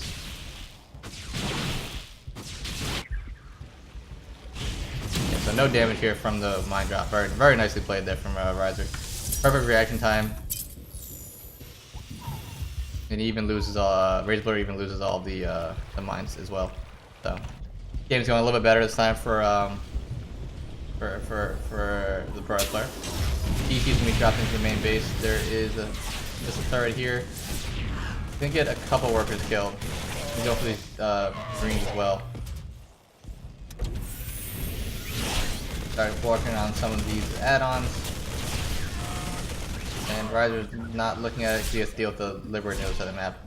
Yeah, so no damage here from the mine drop. Very nicely played there from Razor. Perfect reaction time. And he even loses Razor Blader even loses all the mines as well. So game's going a little bit better this time for the pro player. DT's gonna be dropped into the main base. There is just a turret here. Gonna get a couple workers killed. He's going for these greens as well. Start working on some of these add-ons. And Riser's not looking at it, he has to deal with the Liberator on the other side of the map.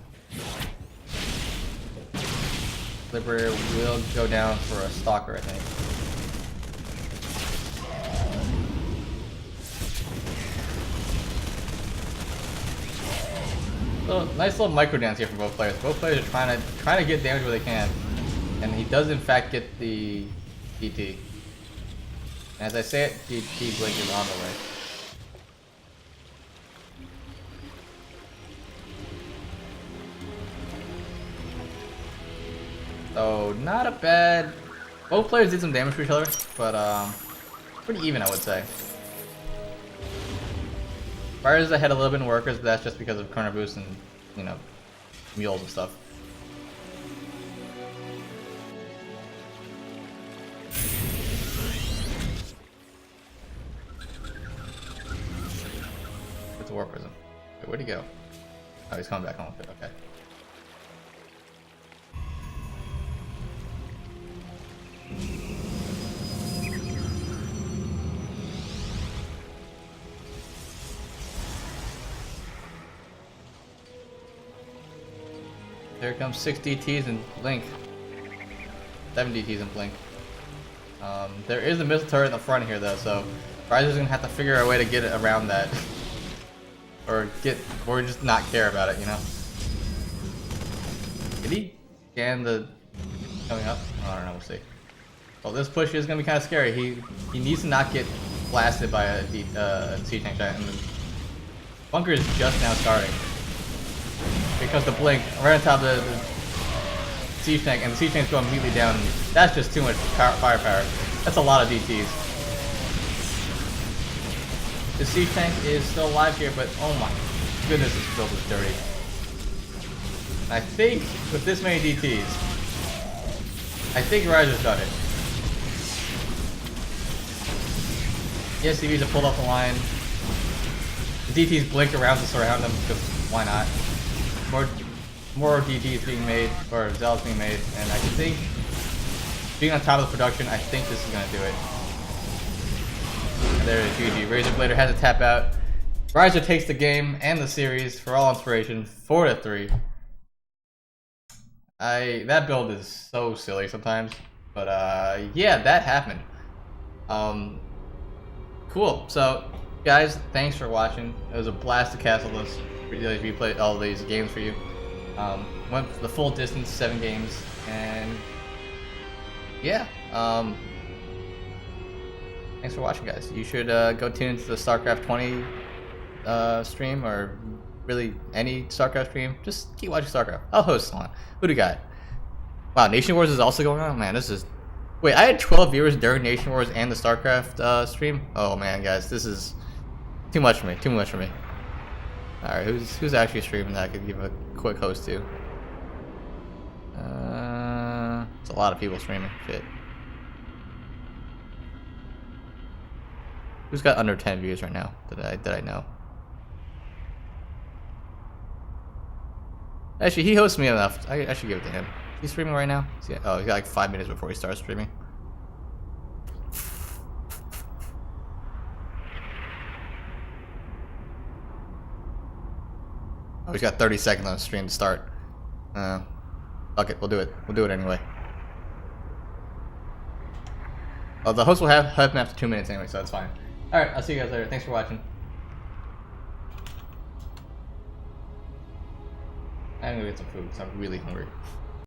Liberator will go down for a Stalker, I think. So, nice little micro dance here from both players. Both players are trying to get damage where they can. And he does in fact get the DT. And as I say it, DT blink is on the way. So not a bad. Both players did some damage to each other, but pretty even, I would say. Fires ahead a little bit in workers, but that's just because of Chrono Boost and, you know, mules and stuff. Where's the War Prism? Wait, where'd he go? Oh, he's coming back home. Okay. Here comes 6 DTs and Blink. 7 DTs and Blink. There is a missile turret in the front here though, so Riser's gonna have to figure out a way to get it around that. or just not care about it, you know? Did he scan the coming up? Oh, I don't know, we'll see. Well, this push is gonna be kind of scary. He needs to not get blasted by a siege tank giant. And the bunker is just now starting. Because the blink right on top of the siege tank, and the siege tank's going immediately down. That's just too much firepower. That's a lot of DTs. The siege tank is still alive here, but oh my goodness, this build is dirty. I think with this many DTs, I think Riser's done it. The SCVs have pulled off the line. The DTs blink around to surround them because why not? More DTs being made, or Zealots being made, and I think being on top of the production, I think this is gonna do it. And there it is, GG. Razor Blader has to tap out. Riser takes the game and the series for all inspiration, 4-3. That build is so silly sometimes, but yeah, that happened. Cool. So, guys, thanks for watching. It was a blast to castle this. Replay all these games for you. Went the full distance, 7 games, and yeah. Thanks for watching, guys. You should go tune into the StarCraft 20 stream, or really any StarCraft stream. Just keep watching StarCraft. I'll host on. Who do you got? Wow, Nation Wars is also going on? Man, this is... Wait, I had 12 viewers during Nation Wars and the StarCraft stream? Oh man, guys, this is too much for me. Too much for me. Alright, who's actually streaming that I could give a quick host to? It's a lot of people streaming. Shit. Who's got under 10 views right now that I know? Actually, he hosts me enough. I should give it to him. He's streaming right now? Oh, he's got like 5 minutes before he starts streaming. Oh, he's got 30 seconds on the stream to start. Fuck it, we'll do it. We'll do it anyway. Oh, the host will have him after 2 minutes anyway, so that's fine. Alright, I'll see you guys later. Thanks for watching. I'm gonna get some food because I'm really hungry.